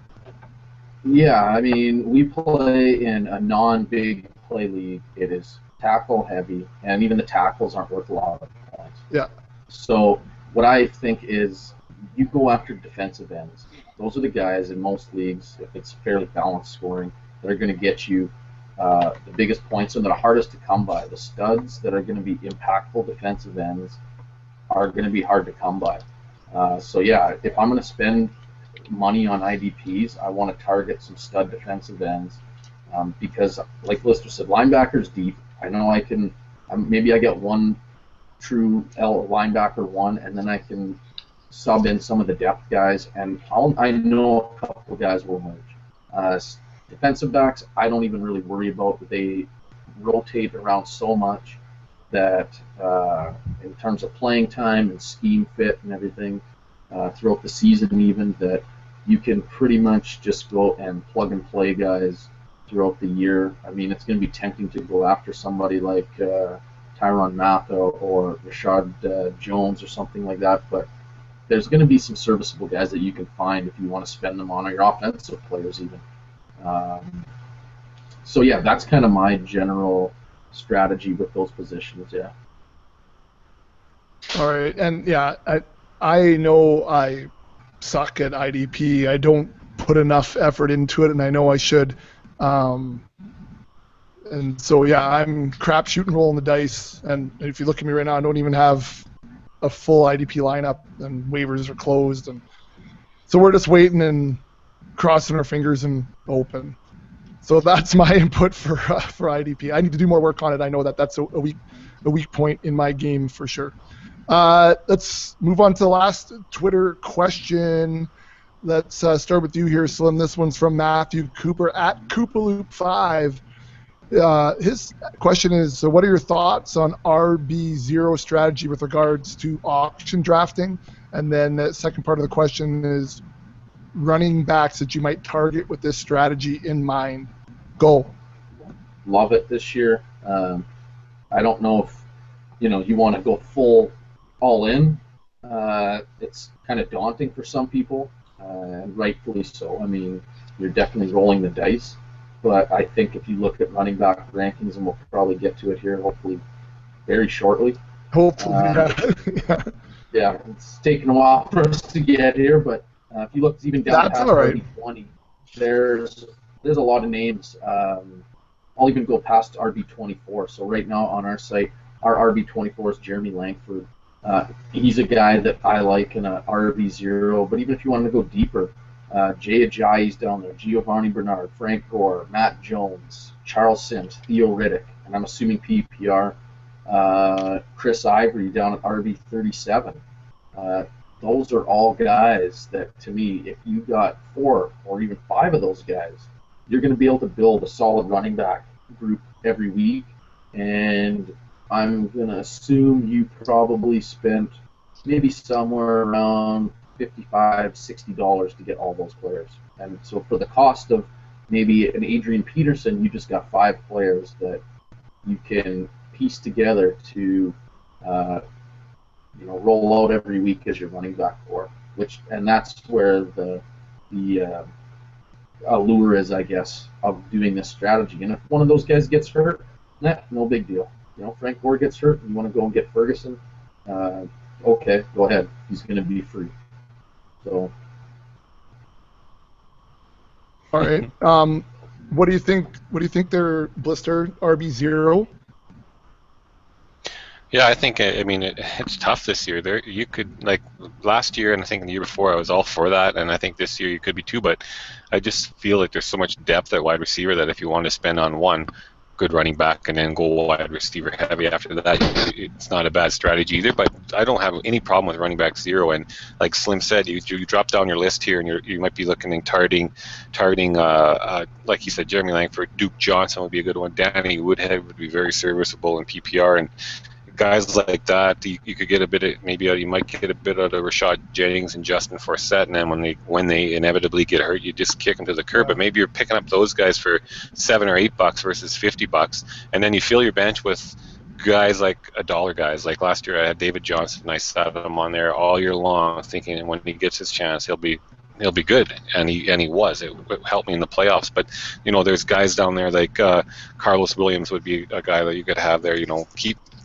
Yeah, I mean, we play in a non-big play league. It is tackle heavy, and even the tackles aren't worth a lot of points. Yeah. So what I think is you go after defensive ends. Those are the guys in most leagues, if it's fairly balanced scoring, that are going to get you the biggest points and that are hardest to come by. The studs that are going to be impactful defensive ends are going to be hard to come by. So yeah, if I'm going to spend money on IDPs, I want to target some stud defensive ends because, like Lister said, linebackers deep. I know I can. Maybe I get one true linebacker one, and then I can sub in some of the depth guys, and I know a couple of guys will merge. Defensive backs, I don't even really worry about. They rotate around so much that in terms of playing time and scheme fit and everything throughout the season even, that you can pretty much just go and plug and play guys throughout the year. I mean, it's going to be tempting to go after somebody like Tyrann Matha or Rashad Jones or something like that, but there's going to be some serviceable guys that you can find if you want to spend them on your offensive players even. So yeah, that's kind of my general strategy with those positions. Yeah. All right, and yeah, I know I suck at IDP. I don't put enough effort into it, and I know I should. And so yeah, I'm crap shooting, rolling the dice. And if you look at me right now, I don't even have a full IDP lineup, and waivers are closed, and so we're just waiting and crossing our fingers and hoping. So that's my input for IDP. I need to do more work on it. I know that's a weak point in my game for sure. Let's move on to the last Twitter question. Let's start with you here, Slim. This one's from Matthew Cooper at Koopaloop5. His question is, so what are your thoughts on RB0 strategy with regards to auction drafting? And then the second part of the question is running backs that you might target with this strategy in mind. Go. Love it this year. I don't know if you want to go full all in. It's kind of daunting for some people, and rightfully so. I mean, you're definitely rolling the dice. But I think if you look at running back rankings, and we'll probably get to it here, hopefully very shortly. Hopefully, yeah. It's taken a while for us to get here, but if you look even down past RB20, there's a lot of names. I'll even go past RB24. So right now on our site, our RB24 is Jeremy Langford. He's a guy that I like in a RB0, but even if you want to go deeper, Jay Ajayi's down there, Giovanni Bernard, Frank Gore, Matt Jones, Charles Sims, Theo Riddick, and I'm assuming PPR, Chris Ivory down at RB37. Those are all guys that, to me, if you got 4 or even 5 of those guys, you're going to be able to build a solid running back group every week. And I'm going to assume you probably spent maybe somewhere around $55, $60 to get all those players. And so for the cost of maybe an Adrian Peterson, you just got 5 players that you can piece together to roll out every week as your running back core. And that's where the allure is, I guess, of doing this strategy. And if one of those guys gets hurt, no big deal. Frank Gore gets hurt, and you want to go and get Ferguson, okay, go ahead. He's going to be free. So. All right. What do you think? What do you think their blister RB0? Yeah, I think it's tough this year. There, you could, like last year and I think the year before, I was all for that, and I think this year you could be too. But I just feel like there's so much depth at wide receiver that if you want to spend on one good running back and then go wide receiver heavy after that, it's not a bad strategy either. But I don't have any problem with running back 0. And like Slim said, you drop down your list here, and you might be looking and targeting like he said, Jeremy Langford, Duke Johnson would be a good one. Danny Woodhead would be very serviceable in PPR, and guys like that, you could get a bit of, you might get a bit out of Rashad Jennings and Justin Forsett, and then when they inevitably get hurt, you just kick them to the curb. But maybe you're picking up those guys for $7 or $8 versus $50, and then you fill your bench with guys like $1 guys. Like last year, I had David Johnson, and I sat him on there all year long, thinking when he gets his chance, he'll be good, and he was. It helped me in the playoffs. But there's guys down there like Carlos Williams would be a guy that you could have there.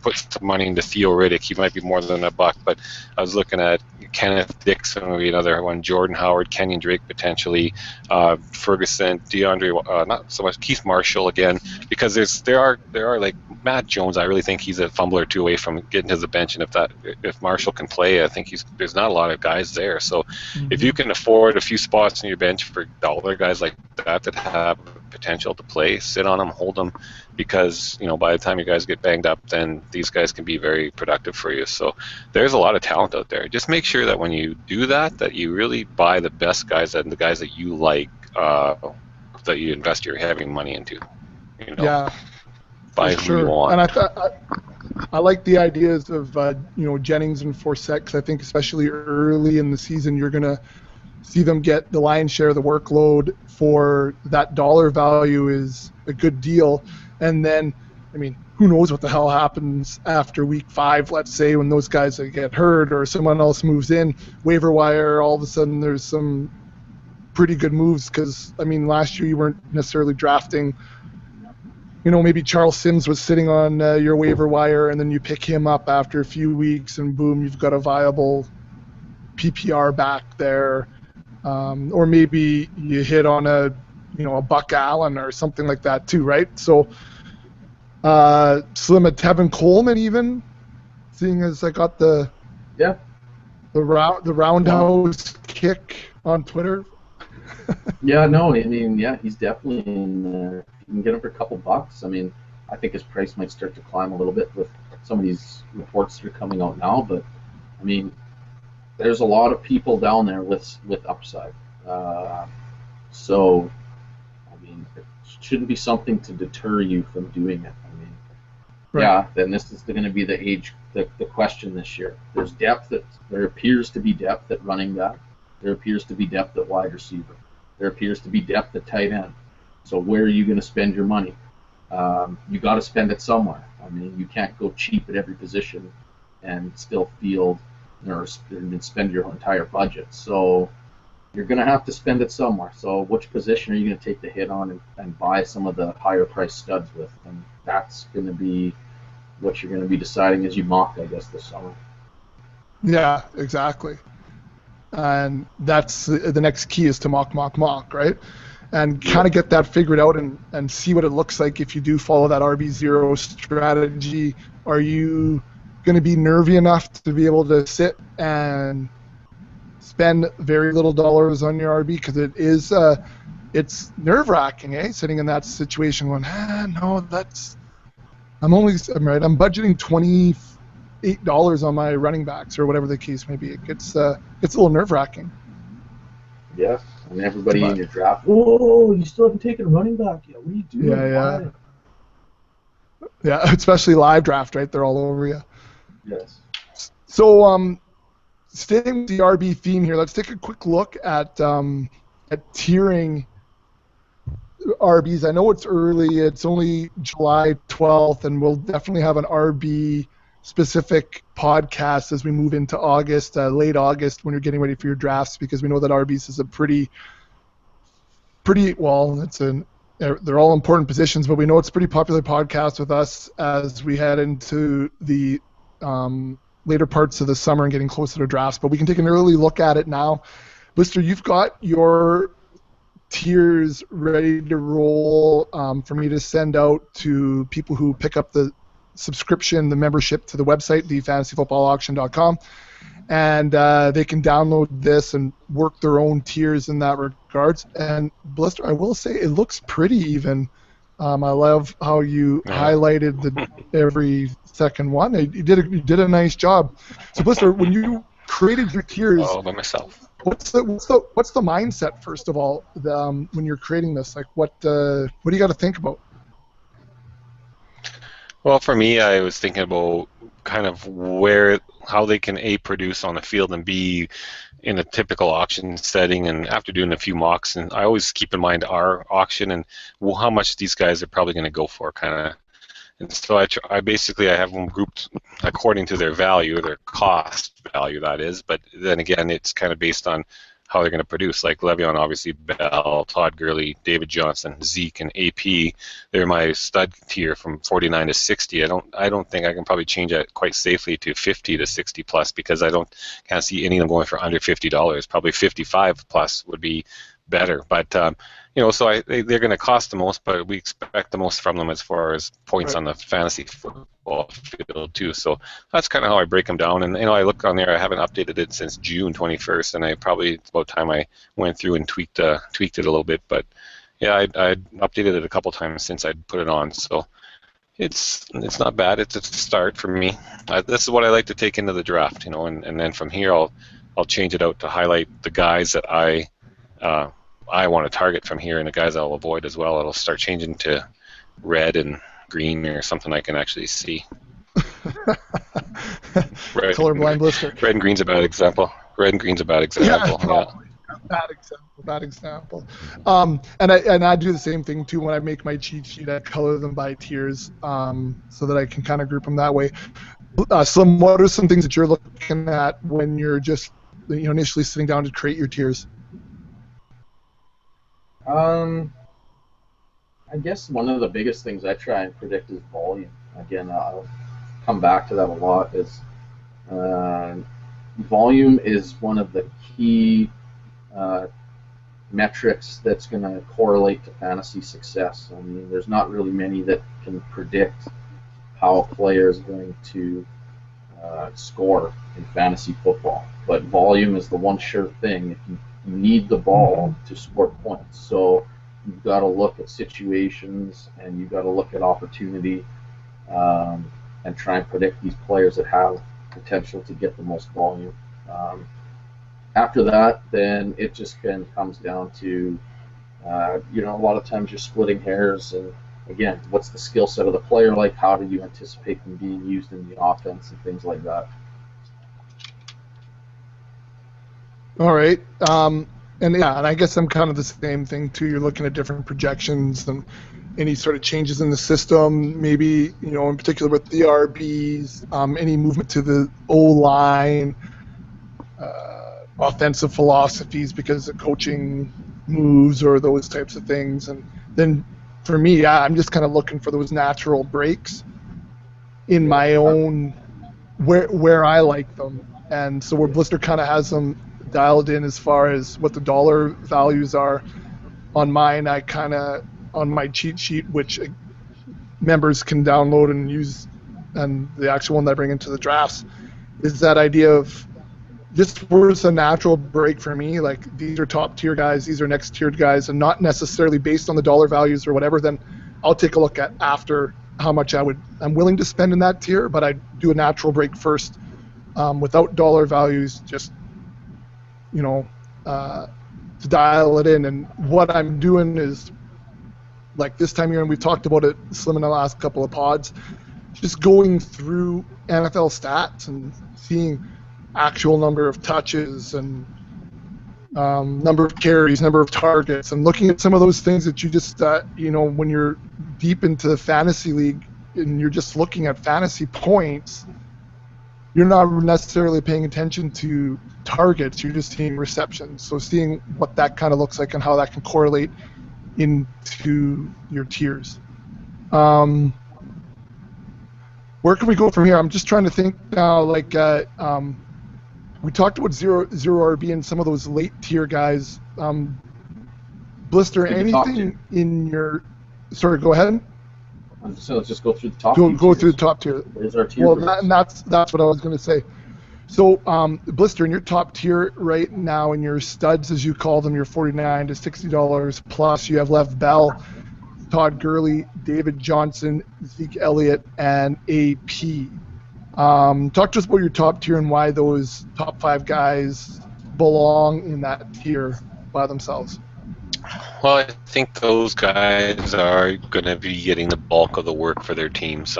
Put some money into Theo Riddick. He might be more than $1, but I was looking at Kenneth Dixon would be another one, Jordan Howard, Kenyon Drake potentially, Ferguson, DeAndre, not so much, Keith Marshall again, because there are like Matt Jones. I really think he's a fumble or two away from getting to the bench, and if Marshall can play, I think there's not a lot of guys there. So if you can afford a few spots in your bench for $1 guys like that have potential to play, sit on them, hold them, because by the time you guys get banged up, then these guys can be very productive for you. So there's a lot of talent out there. Just make sure that when you do that you really buy the best guys and the guys that you like, that you invest your heavy money into. Yeah, buy who you want. And I like the ideas of Jennings and Forsett, because I think especially early in the season you're gonna see them get the lion's share of the workload for that dollar value is a good deal. And then, who knows what the hell happens after week 5, let's say, when those guys get hurt or someone else moves in, waiver wire, all of a sudden there's some pretty good moves, because, last year you weren't necessarily drafting, maybe Charles Sims was sitting on your waiver wire, and then you pick him up after a few weeks, and boom, you've got a viable PPR back there. Or maybe you hit on a Buck Allen or something like that too, right? So Slim at Tevin Coleman, even seeing as I got the roundhouse kick on Twitter. Yeah, no, I mean, yeah, he's definitely in there. If you can get him for a couple bucks, I mean, I think his price might start to climb a little bit with some of these reports that are coming out now. But I mean, there's a lot of people down there with upside. Uh, so I mean, it shouldn't be something to deter you from doing it. I mean, Right. yeah, then this is going to be the question this year. There appears to be depth at running back. There appears to be depth at wide receiver. There appears to be depth at tight end. So where are you going to spend your money? You got to spend it somewhere. I mean, you can't go cheap at every position and still field or spend your entire budget. So you're going to have to spend it somewhere. So which position are you going to take the hit on and buy some of the higher price studs with? And that's going to be what you're going to be deciding as you mock, I guess, this summer. Yeah, exactly. And that's the next key is to mock, right? And kind of get that figured out and see what it looks like if you do follow that RB0 strategy. Are you going to be nervy enough to be able to sit and spend very little dollars on your RB? Because it's nerve-wracking, sitting in that situation going, no, I'm budgeting $28 on my running backs or whatever the case may be. It's a little nerve-wracking. Yeah, and everybody in your draft, oh, you still haven't taken a running back yet. What are you doing? Yeah. Yeah, especially live draft, right? They're all over you. Yes. So, staying with the RB theme here, let's take a quick look at tiering RBs. I know it's early. It's only July 12th, and we'll definitely have an RB specific podcast as we move into August, late August, when you're getting ready for your drafts, because we know that RBs is a pretty well, they're all important positions, but we know it's a pretty popular podcast with us as we head into the later parts of the summer and getting closer to drafts. But we can take an early look at it now. Blister, you've got your tiers ready to roll for me to send out to people who pick up the subscription, the membership to the website, thefantasyfootballauction.com, and they can download this and work their own tiers in that regards. And Blister, I will say it looks pretty even. I love how you highlighted every second one. You did a nice job. So Blister, when you created your tiers, all by myself. What's the mindset, first of all, when you're creating this? Like, what do you got to think about? Well, for me, I was thinking about kind of how they can A, produce on the field, and B, in a typical auction setting. And after doing a few mocks, and I always keep in mind our auction and how much these guys are probably going to go for, kind of. And so I basically have them grouped according to their value, their cost value, that is. But then again, it's kind of based on how they're going to produce. Like Le'Veon, obviously, Bell, Todd Gurley, David Johnson, Zeke, and AP. They're my stud tier from 49 to 60. I don't think I can probably change that quite safely to 50 to 60 plus, because can't see any of them going for under $50. Probably 55 plus would be better. But so they're going to cost the most, but we expect the most from them as far as points on the fantasy football field too. So that's kind of how I break them down. And I look on there. I haven't updated it since June 21st, and it's about time I went through and tweaked it a little bit. But yeah, I updated it a couple times since I put it on. So it's not bad. It's a start for me. This is what I like to take into the draft, and then from here I'll change it out to highlight the guys that I want to target from here, and the guys I'll avoid as well. It'll start changing to red and green or something I can actually see. Colorblind Blister. Red and green's a bad example. Red and green's a bad example. Bad example. And I do the same thing too when I make my cheat sheet. I color them by tiers so that I can kind of group them that way. What are some things that you're looking at when you're just initially sitting down to create your tiers? I guess one of the biggest things I try and predict is volume. Again, I'll come back to that a lot. Is volume is one of the key metrics that's going to correlate to fantasy success. I mean, there's not really many that can predict how a player is going to score in fantasy football, but volume is the one sure thing. you need the ball to score points. So you've got to look at situations and you've got to look at opportunity, and try and predict these players that have potential to get the most volume. After that, then it just comes down to, a lot of times you're splitting hairs, and again, what's the skill set of the player like? How do you anticipate them being used in the offense and things like that? All right. And I guess I'm kind of the same thing too. You're looking at different projections and any sort of changes in the system, maybe, in particular with the RBs, any movement to the O-line, offensive philosophies because of coaching moves or those types of things. And then for me, I'm just kind of looking for those natural breaks in my own, where I like them. And so where Blister kind of has them dialed in as far as what the dollar values are on mine, on my cheat sheet, which members can download and use, and the actual one that I bring into the drafts, is that idea of just where's a natural break for me, like these are top tier guys, these are next tiered guys, and not necessarily based on the dollar values or whatever. Then I'll take a look at after how much I'm willing to spend in that tier, but I do a natural break first, without dollar values, just to dial it in. And what I'm doing is, like this time of year, and we've talked about it, Slim, in the last couple of pods, just going through NFL stats and seeing actual number of touches and number of carries, number of targets, and looking at some of those things that you just, when you're deep into the fantasy league and you're just looking at fantasy points, you're not necessarily paying attention to targets, you're just seeing receptions. So seeing what that kind of looks like and how that can correlate into your tiers. Where can we go from here? I'm just trying to think now, like, we talked about zero RB and some of those late tier guys. Blister, anything in your... Sorry, go ahead. So let's just go through the top. Go through the top tier. There's our tier. Well, that's what I was going to say. So, Blister, in your top tier right now, in your studs, as you call them, your $49 to $60 plus, you have Lev Bell, Todd Gurley, David Johnson, Zeke Elliott, and AP. Talk to us about your top tier and why those top 5 guys belong in that tier by themselves. Well, I think those guys are going to be getting the bulk of the work for their teams.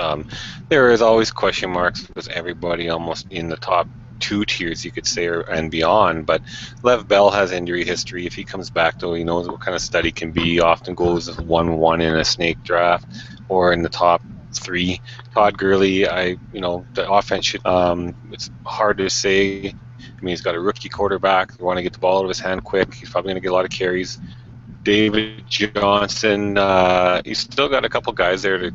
There is always question marks with everybody almost in the top 2 tiers, you could say, and beyond. But Lev Bell has injury history. If he comes back, though, he knows what kind of stud he can be. Often goes 1-1 in a snake draft or in the top 3. Todd Gurley, the offense should. It's hard to say. I mean, he's got a rookie quarterback. You want to get the ball out of his hand quick. He's probably going to get a lot of carries. David Johnson, he's still got a couple guys there to,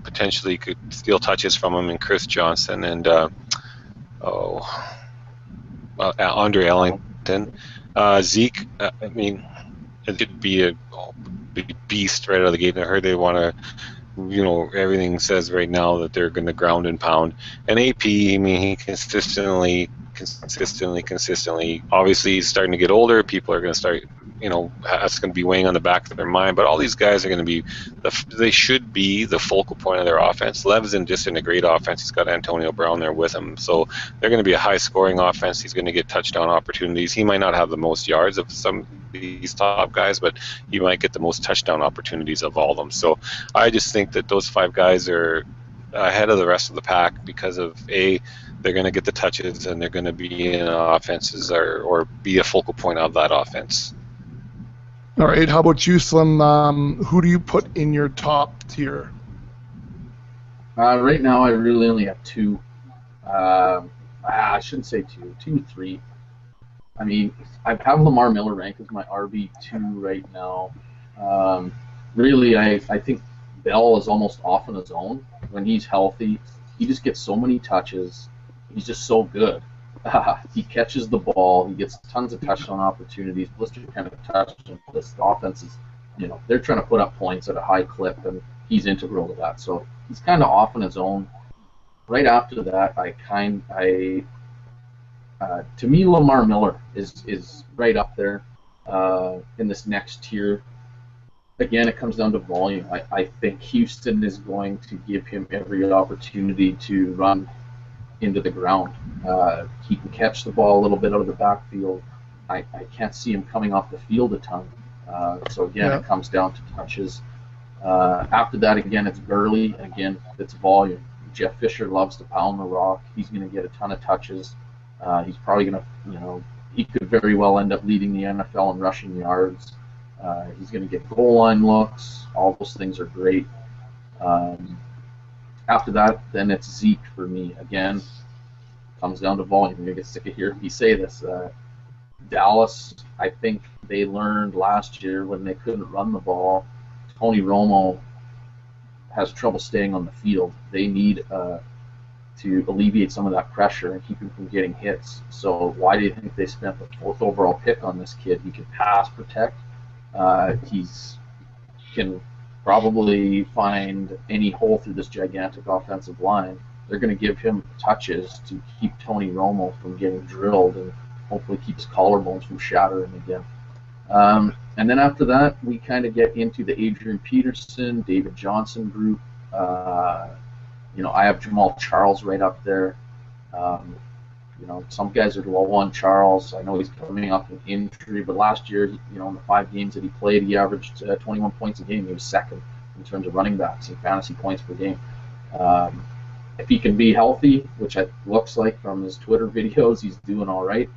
potentially could steal touches from him, and Chris Johnson and Andre Ellington. Zeke, it could be a big beast right out of the gate. And I heard they want to, everything says right now that they're going to ground and pound. And AP, he consistently. Obviously, he's starting to get older. People are going to start, that's going to be weighing on the back of their mind. But all these guys are going to be, they should be the focal point of their offense. Lev's in a great offense. He's got Antonio Brown there with him. So they're going to be a high-scoring offense. He's going to get touchdown opportunities. He might not have the most yards of some of these top guys, but he might get the most touchdown opportunities of all of them. So I just think that those 5 guys are ahead of the rest of the pack because of, they're going to get the touches and they're going to be in offenses or be a focal point of that offense. All right. How about you, Slim? Who do you put in your top tier? Right now, I really only have 2. I shouldn't say 2, 3. I mean, I have Lamar Miller ranked as my RB2 right now. Really, I think Bell is almost off on his own. When he's healthy, he just gets so many touches. He's just so good. He catches the ball. He gets tons of touchdown opportunities. Blister kind of touched on this. The offense is, they're trying to put up points at a high clip, and he's integral to that. So he's kind of off on his own. Right after that, to me, Lamar Miller is right up there in this next tier. Again, it comes down to volume. I think Houston is going to give him every opportunity to run into the ground. He can catch the ball a little bit out of the backfield. I can't see him coming off the field a ton. So again, it comes down to touches. After that, again, it's Gurley. Again, it's volume. Jeff Fisher loves to pound the rock. He's going to get a ton of touches. He's probably going to, he could very well end up leading the NFL in rushing yards. He's going to get goal line looks. All those things are great. After that, then it's Zeke for me. Again, comes down to volume. You're going to get sick of hearing me say this. Dallas, I think they learned last year when they couldn't run the ball. Tony Romo has trouble staying on the field. They need to alleviate some of that pressure and keep him from getting hits. So why do you think they spent the 4th overall pick on this kid? He can pass protect. He's can probably find any hole through this gigantic offensive line. They're going to give him touches to keep Tony Romo from getting drilled and hopefully keep his collarbones from shattering again. And then after that, we kind of get into the Adrian Peterson, David Johnson group. I have Jamal Charles right up there. Some guys are low on Charles. I know he's coming off an injury, but last year, in the 5 games that he played, he averaged 21 points a game. He was second in terms of running backs and fantasy points per game. If he can be healthy, which it looks like from his Twitter videos, he's doing all right.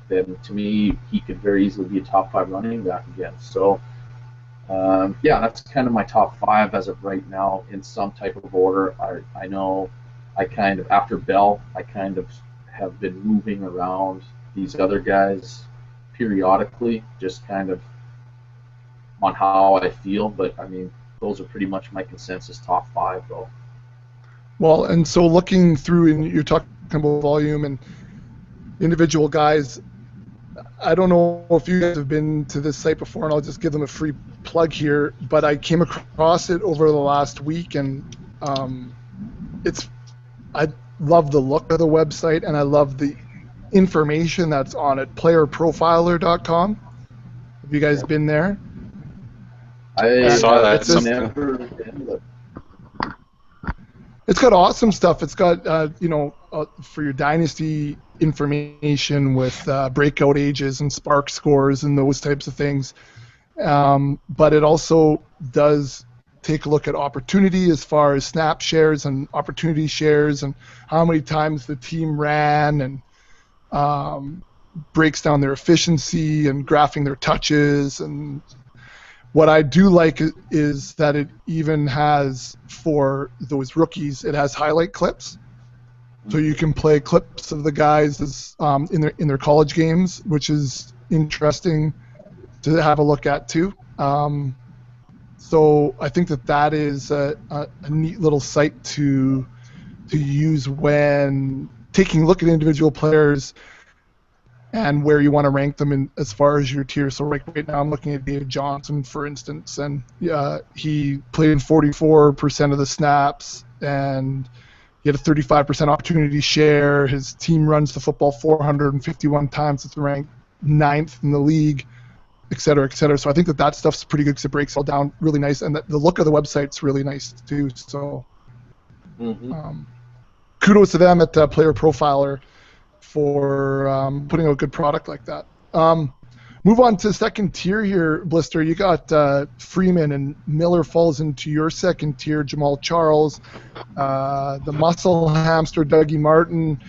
Then to me, he could very easily be a top 5 running back again. So, that's kind of my top 5 as of right now in some type of order. I know I kind of, after Bell, I kind of have been moving around these other guys periodically, just kind of on how I feel. But, I mean, those are pretty much my consensus top 5, though. Well, and so looking through, and you're talking about volume and individual guys, I don't know if you guys have been to this site before, and I'll just give them a free plug here, but I came across it over the last week, and I love the look of the website, and I love the information that's on it, playerprofiler.com. Have you guys been there? I saw that. It's got awesome stuff. It's got, for your dynasty information with breakout ages and spark scores and those types of things. But it also does take a look at opportunity as far as snap shares and opportunity shares and how many times the team ran, and breaks down their efficiency and graphing their touches. And what I do like is that it even has, for those rookies, it has highlight clips. So you can play clips of the guys as, in their college games, which is interesting to have a look at too. So I think that is a neat little site to use when taking a look at individual players and where you want to rank them in as far as your tier. So right now I'm looking at David Johnson, for instance, and he played in 44% of the snaps, and he had a 35% opportunity share. His team runs the football 451 times. It's ranked 9th in the league, et cetera, et cetera. So I think that stuff's pretty good because it breaks all down really nice, and the look of the website's really nice too. So kudos to them at Player Profiler for putting out a good product like that. Move on to second tier here, Blister. You got Freeman, and Miller falls into your second tier. Jamal Charles, the muscle hamster Dougie Martin,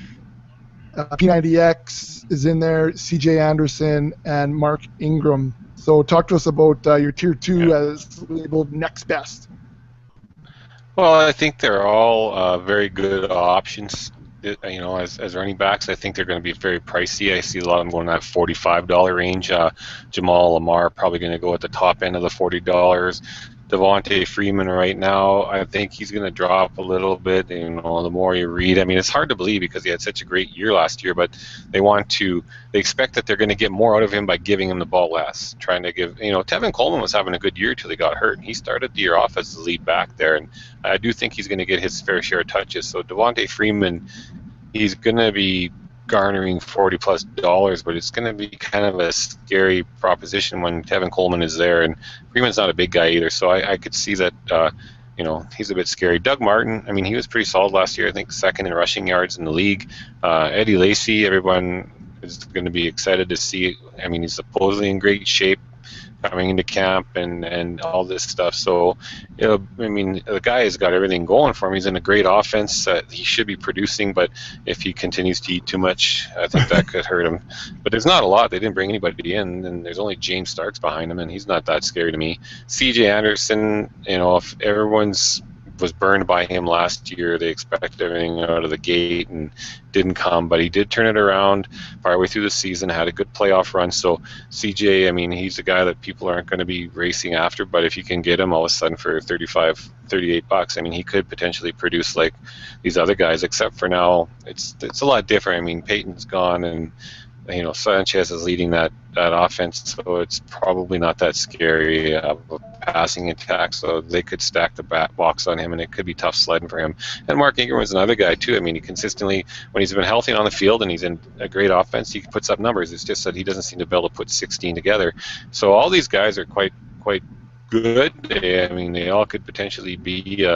P90X is in there, CJ Anderson, and Mark Ingram. So talk to us about your tier 2 as labeled next best. Well, I think they're all very good options. As running backs, I think they're going to be very pricey. I see a lot of them going in that $45 range. Jamal Lamar probably going to go at the top end of the $40. Devontae Freeman right now, I think he's going to drop a little bit. The more you read, I mean, it's hard to believe because he had such a great year last year, but they expect that they're going to get more out of him by giving him the ball less. Trying to give, Tevin Coleman was having a good year till he got hurt, and he started the year off as the lead back there, and I do think he's going to get his fair share of touches. So Devontae Freeman, he's going to be garnering $40+, but it's going to be kind of a scary proposition when Tevin Coleman is there, and Freeman's not a big guy either, so I could see that he's a bit scary. Doug Martin, I mean, he was pretty solid last year, I think second in rushing yards in the league. Eddie Lacy, everyone is going to be excited to see. I mean, he's supposedly in great shape coming into camp and all this stuff. So, I mean, the guy has got everything going for him. He's in a great offense. He should be producing, but if he continues to eat too much, I think that could hurt him. But there's not a lot. They didn't bring anybody in, and there's only James Starks behind him, and he's not that scary to me. C.J. Anderson, if everyone's was burned by him last year. They expected everything out of the gate and didn't come, but he did turn it around partway through the season, had a good playoff run. So CJ, I mean, he's a guy that people aren't going to be racing after, but if you can get him all of a sudden for $38, I mean, he could potentially produce like these other guys, except for now it's a lot different. I mean, Peyton's gone and Sanchez is leading that offense, so it's probably not that scary of a passing attack. So they could stack the box on him, and it could be tough sledding for him. And Mark Ingram is another guy too. I mean, he consistently, when he's been healthy on the field and he's in a great offense, he puts up numbers. It's just that he doesn't seem to be able to put 16 together. So all these guys are quite good. I mean, they all could potentially be.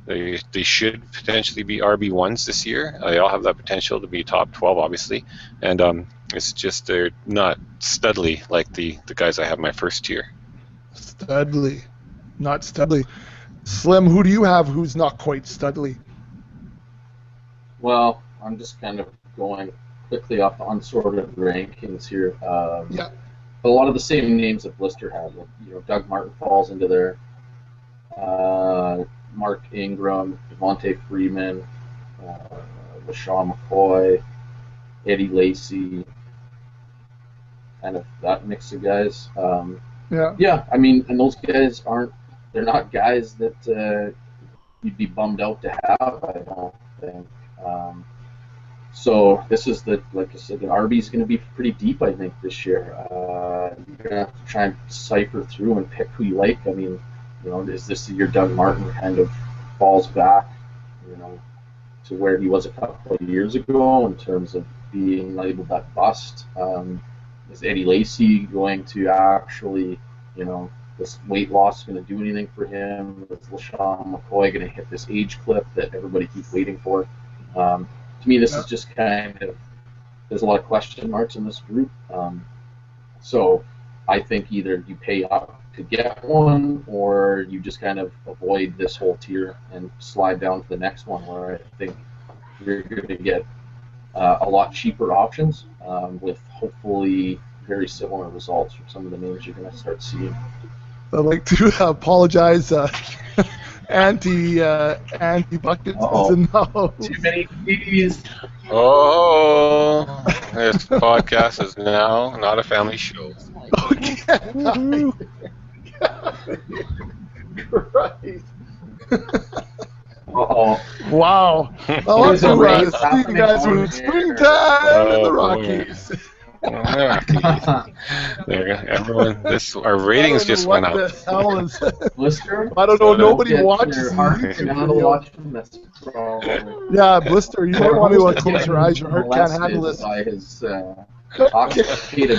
They should potentially be RB1s this year. They all have that potential to be top 12, obviously. And it's just they're not studly like the guys I have in my first tier. Studly, not studly. Slim, who do you have who's not quite studly? Well, I'm just kind of going quickly off the unsorted rankings here. Yeah. A lot of the same names that Blister had. Like, Doug Martin falls into there. Mark Ingram, Devontae Freeman, LaShawn McCoy, Eddie Lacy, kind of that mix of guys. Yeah, I mean, and those guys they're not guys that you'd be bummed out to have, I don't think. So this is like I said, the RB is going to be pretty deep, I think, this year. You're going to have to try and cipher through and pick who you like. I mean, is this the year Doug Martin kind of falls back, to where he was a couple of years ago in terms of being labeled that bust? Is Eddie Lacy going to actually, this weight loss going to do anything for him? Is LaShawn McCoy going to hit this age clip that everybody keeps waiting for? To me, this is just kind of, there's a lot of question marks in this group. So I think either you pay up to get one, or you just kind of avoid this whole tier and slide down to the next one, where I think you're going to get a lot cheaper options with hopefully very similar results from some of the names you're going to start seeing. I'd like to apologize. Anti Buckets doesn't know. Too many P's. Oh, this podcast is now not a family show. Okay. Right. Wow. I'll have to see you guys when it's springtime in the Rockies. Everyone, our ratings just went up. What the hell is Blister? I don't know. Nobody watches. Yeah, Blister. You might want to close your eyes. Your heart can't handle this. By his intoxicated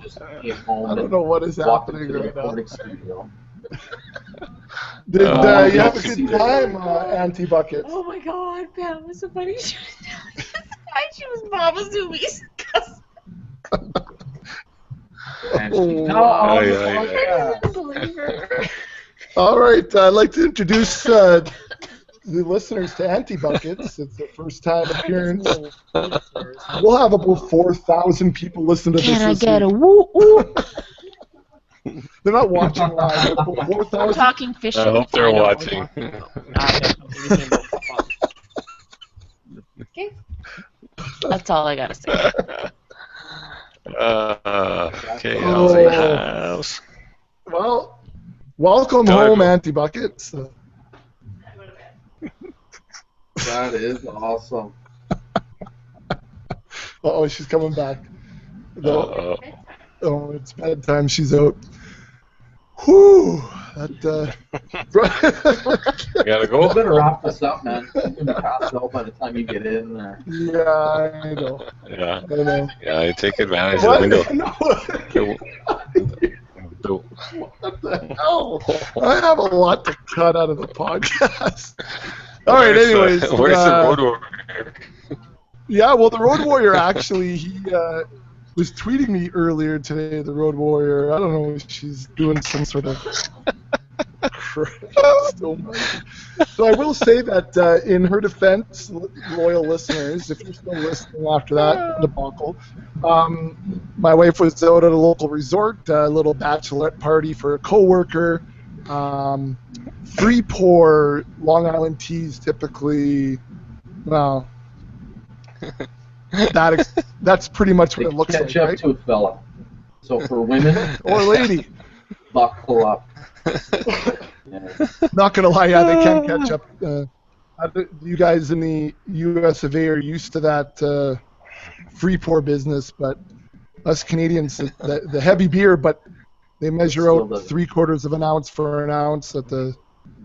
just came home. I don't know what is happening right now. Studio. Did you have a good time, Auntie Buckets? Oh my God, Pam was so funny. She was telling us why she was Mama Zoomies. I couldn't believe her. All right, I'd like to introduce the listeners to Auntie Buckets. It's their first time appearance. We'll have about 4,000 people listen to this. Can I get a woo woo? They're not watching live. 4,000. Talking fish. I hope they're watching. Okay. That's all I gotta say. Okay, how's the house? Well, welcome home, Auntie Buckets. That is awesome. Oh, she's coming back. Oh, it's bedtime. She's out. Whew. that. You gotta We go. better wrap this up, man. You're gonna be passed out by the time you get in there. Yeah, I know. Yeah, I know. yeah. You take advantage of the What? window. No. What the hell? I have a lot to cut out of the podcast. All right, anyways. Where's the road warrior? Yeah, well, the Road Warrior actually, he was tweeting me earlier today, the Road Warrior. I don't know if she's doing some sort of So I will say that in her defense, loyal listeners, if you're still listening after that debacle, my wife was out at a local resort, a little bachelorette party for a coworker. Free pour Long Island teas typically, well, that's pretty much what it looks like, Catch up right? to a fella. So for women, Or lady. buckle up. Yeah. Not gonna lie, yeah, they can catch up. You guys in the U.S. of A. are used to that free pour business, but us Canadians, the heavy beer, but they measure Still out doesn't. 3/4 of an ounce for an ounce at the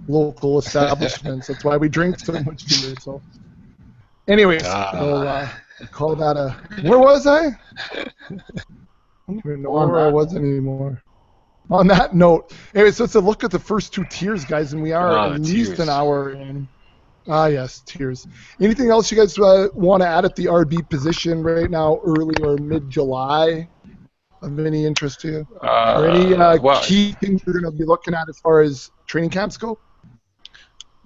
local establishments. That's why we drink so much beer. So, anyways, we'll call that a. Where was I? I don't even know where I was anymore. On that note, anyway, so it's a look at the first two tiers, guys, and we are at least an hour in. Ah, yes, tiers. Anything else you guys want to add at the RB position right now, early or mid-July, of any interest to you? Or any key things you're going to be looking at as far as training camps go?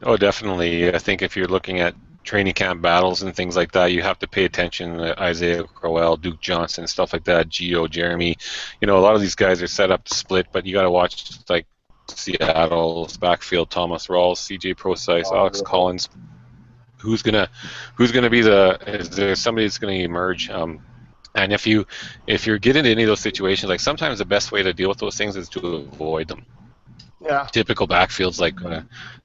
Oh, definitely. I think if you're looking at training camp battles and things like that, you have to pay attention to Isaiah Crowell, Duke Johnson, stuff like that, Gio, Jeremy. You know, a lot of these guys are set up to split, but you got to watch like Seattle's backfield, Thomas Rawls, CJ Procise, Alex Collins. Who's gonna be is there somebody that's gonna emerge? And if you're getting into any of those situations, like sometimes the best way to deal with those things is to avoid them. Yeah. Typical backfields like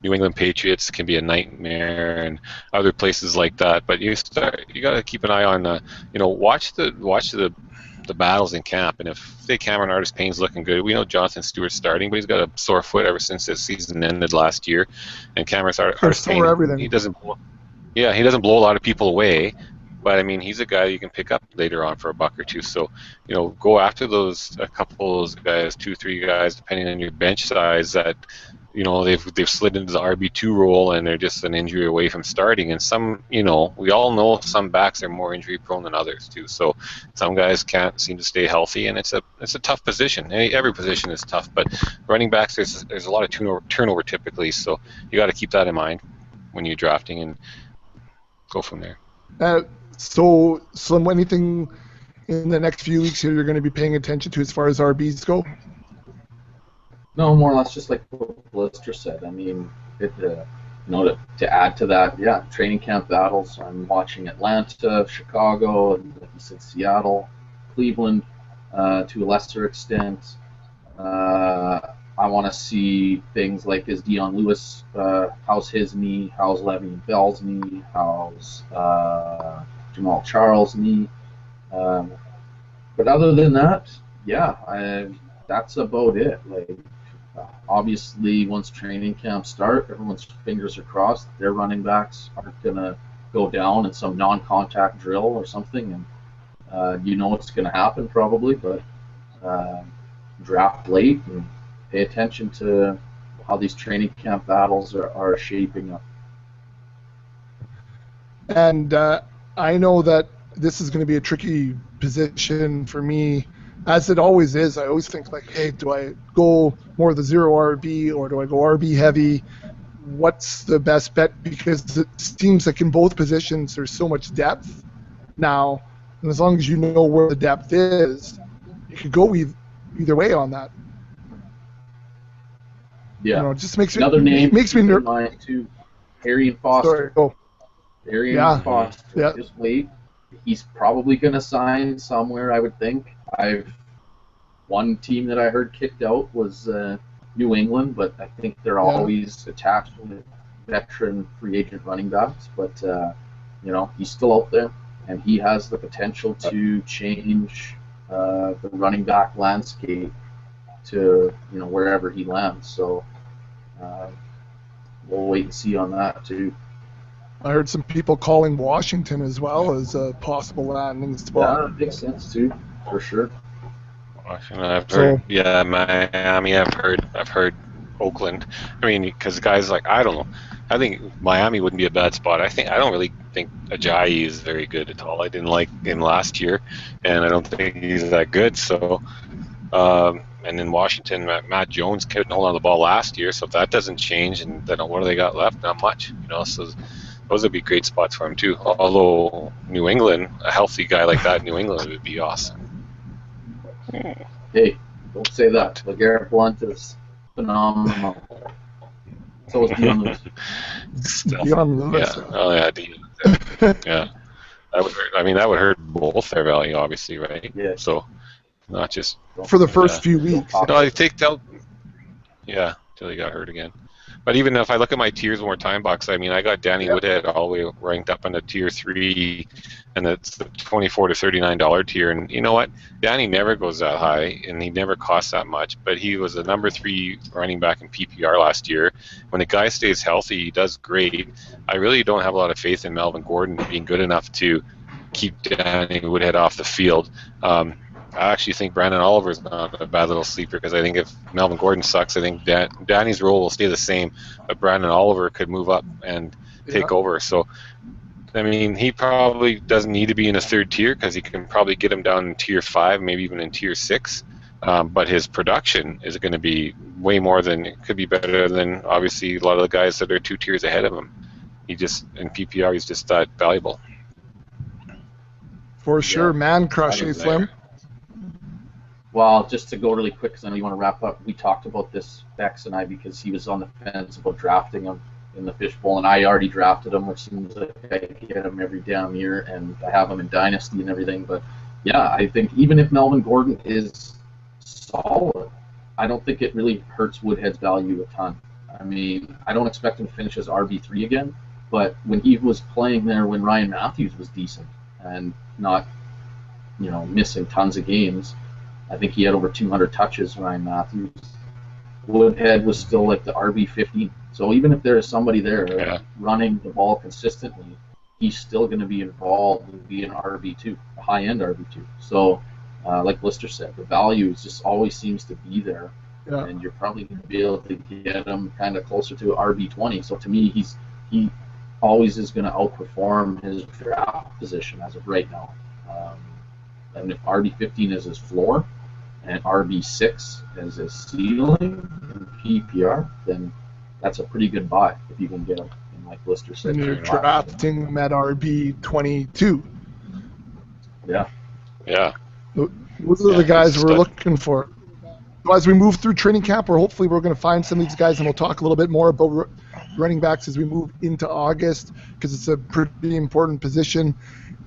New England Patriots can be a nightmare, and other places like that. But you got to keep an eye on, watch the battles in camp. And if say Cameron Artis-Payne's looking good, we know Jonathan Stewart's starting, but he's got a sore foot ever since his season ended last year. And Cameron Artis-Payne, he doesn't blow a lot of people away. But I mean, he's a guy you can pick up later on for $1 or $2. So, go after a couple of those guys, 2-3 guys, depending on your bench size. That, they've slid into the RB2 role and they're just an injury away from starting. And some, we all know some backs are more injury prone than others too. So some guys can't seem to stay healthy, and it's a tough position. Every position is tough, but running backs there's a lot of turnover typically. So you got to keep that in mind when you're drafting and go from there. So anything in the next few weeks here you're going to be paying attention to as far as RBs go? No, more or less just like what Blister said. I mean, to add to that, yeah, training camp battles. I'm watching Atlanta, Chicago, and like you said, Seattle, Cleveland, to a lesser extent. I want to see things like, is Dion Lewis, how's his knee, how's Le'Veon Bell's knee, how's Jamal Charles' knee. But other than that, yeah, that's about it. Like, obviously, once training camps start, everyone's fingers are crossed. Their running backs aren't going to go down in some non-contact drill or something, and it's going to happen probably, but draft late and pay attention to how these training camp battles are shaping up. And I know that this is going to be a tricky position for me, as it always is. I always think like, hey, do I go more of the zero RB or do I go RB heavy? What's the best bet? Because it seems like in both positions there's so much depth now, and as long as you know where the depth is, you could go either way on that. Yeah. It just makes another name makes me nervous. Mine too. Harry and Foster. Harry and Foster. Yeah. Just wait. He's probably going to sign somewhere, I would think. One team that I heard kicked out was New England, but I think they're always attached with veteran free agent running backs. But he's still out there, and he has the potential to change the running back landscape to wherever he lands. So we'll wait and see on that too. I heard some people calling Washington as well as a possible landing spot. Yeah, that makes sense too, for sure. Washington, I've heard, Miami. I've heard Oakland. I mean, because guys like, I don't know. I think Miami wouldn't be a bad spot. I don't really think Ajayi is very good at all. I didn't like him last year, and I don't think he's that good. So, and in Washington, Matt Jones couldn't hold on to the ball last year. So if that doesn't change, and then what do they got left? Not much, So those would be great spots for him too. Although New England, a healthy guy like that, New England would be awesome. Hey, don't say that. LeGarrette Blount is phenomenal. So is Dion Lewis. Dion Lewis. Yeah. Oh yeah, Dion. Yeah. That would hurt both their value, obviously, right? Yeah. So, not just for the first few weeks. No, I take till he got hurt again. But even if I look at my tiers one more time, Box, I got Danny Woodhead all the way ranked up in the tier 3, and it's the $24 to $39 tier. And you know what? Danny never goes that high, and he never costs that much. But he was the number 3 running back in PPR last year. When the guy stays healthy, he does great. I really don't have a lot of faith in Melvin Gordon being good enough to keep Danny Woodhead off the field. I actually think Brandon Oliver is not a bad little sleeper, because I think if Melvin Gordon sucks, I think Danny's role will stay the same, but Brandon Oliver could move up and take over. So, he probably doesn't need to be in a third tier, because he can probably get him down in tier 5, maybe even in tier 6. But his production is going to be way more than, it could be better than, obviously, a lot of the guys that are 2 tiers ahead of him. In PPR, he's just that valuable. For sure, man crush, Slim. Well, just to go really quick, because I know you want to wrap up, we talked about this, Bex and I, because he was on the fence about drafting him in the fishbowl, and I already drafted him, which seems like I get him every damn year, and I have him in Dynasty and everything. But, yeah, I think even if Melvin Gordon is solid, I don't think it really hurts Woodhead's value a ton. I don't expect him to finish as RB3 again, but when he was playing there when Ryan Matthews was decent and not, missing tons of games, I think he had over 200 touches, Ryan Matthews. Woodhead was still like the RB15. So even if there is somebody there running the ball consistently, he's still going to be involved and be an RB2, a high-end RB2. So, like Blister said, the value just always seems to be there, and you're probably going to be able to get him kind of closer to RB20. So to me, he always is going to outperform his draft position as of right now. And if RB15 is his floor, and RB6 as a ceiling in PPR, then that's a pretty good buy if you can get him. And like Blister said, you're drafting him at RB22. Yeah. Yeah. Those are the guys we're looking for. So as we move through training camp, hopefully we're going to find some of these guys, and we'll talk a little bit more about running backs as we move into August, because it's a pretty important position.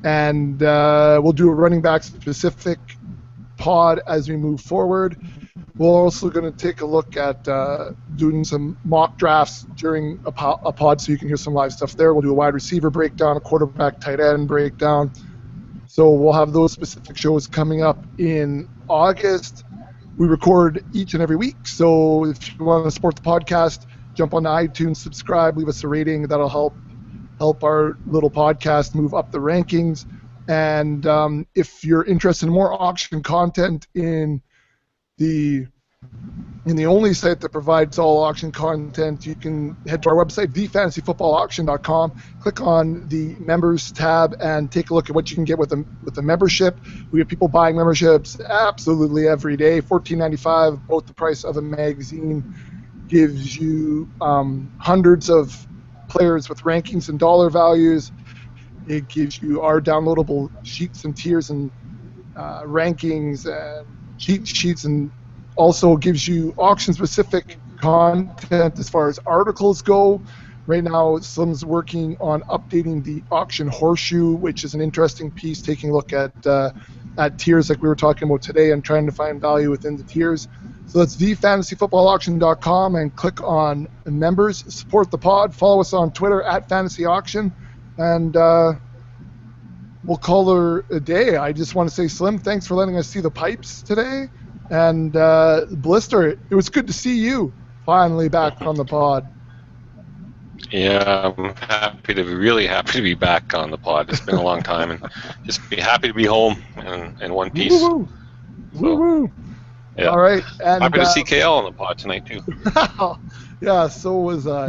And we'll do a running back specific pod as we move forward. We're also going to take a look at doing some mock drafts during a pod, so you can hear some live stuff there. We'll do a wide receiver breakdown, a quarterback tight end breakdown. So we'll have those specific shows coming up in August. We record each and every week, so if you want to support the podcast, jump on iTunes, subscribe, leave us a rating. That'll help our little podcast move up the rankings. And if you're interested in more auction content in the only site that provides all auction content, you can head to our website, thefantasyfootballauction.com, click on the members tab, and take a look at what you can get with a membership. We have people buying memberships absolutely every day. $14.95, about the price of a magazine, gives you hundreds of players with rankings and dollar values. It gives you our downloadable sheets and tiers and rankings and cheat sheets, and also gives you auction-specific content as far as articles go. Right now, Slim's working on updating the auction horseshoe, which is an interesting piece, taking a look at tiers like we were talking about today and trying to find value within the tiers. So that's thefantasyfootballauction.com, and click on members, support the pod, follow us on Twitter @fantasyauction, and we'll call her a day. I just want to say, Slim, thanks for letting us see the pipes today. And Blister, it was good to see you finally back on the pod. Yeah, I'm really happy to be back on the pod. It's been a long time, and just be happy to be home in one piece. Woo-woo. So, Woo-woo. yeah. All right. And, Happy to see KL on the pod tonight too. yeah, so was I.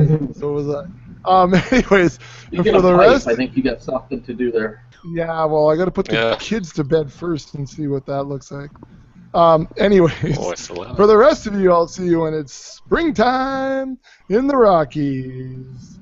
Anyways, You for get a the pipe. rest, I think you got something to do there. yeah, well, I got to put the kids to bed first and see what that looks like. Anyways, for the rest of you, I'll see you when it's springtime in the Rockies.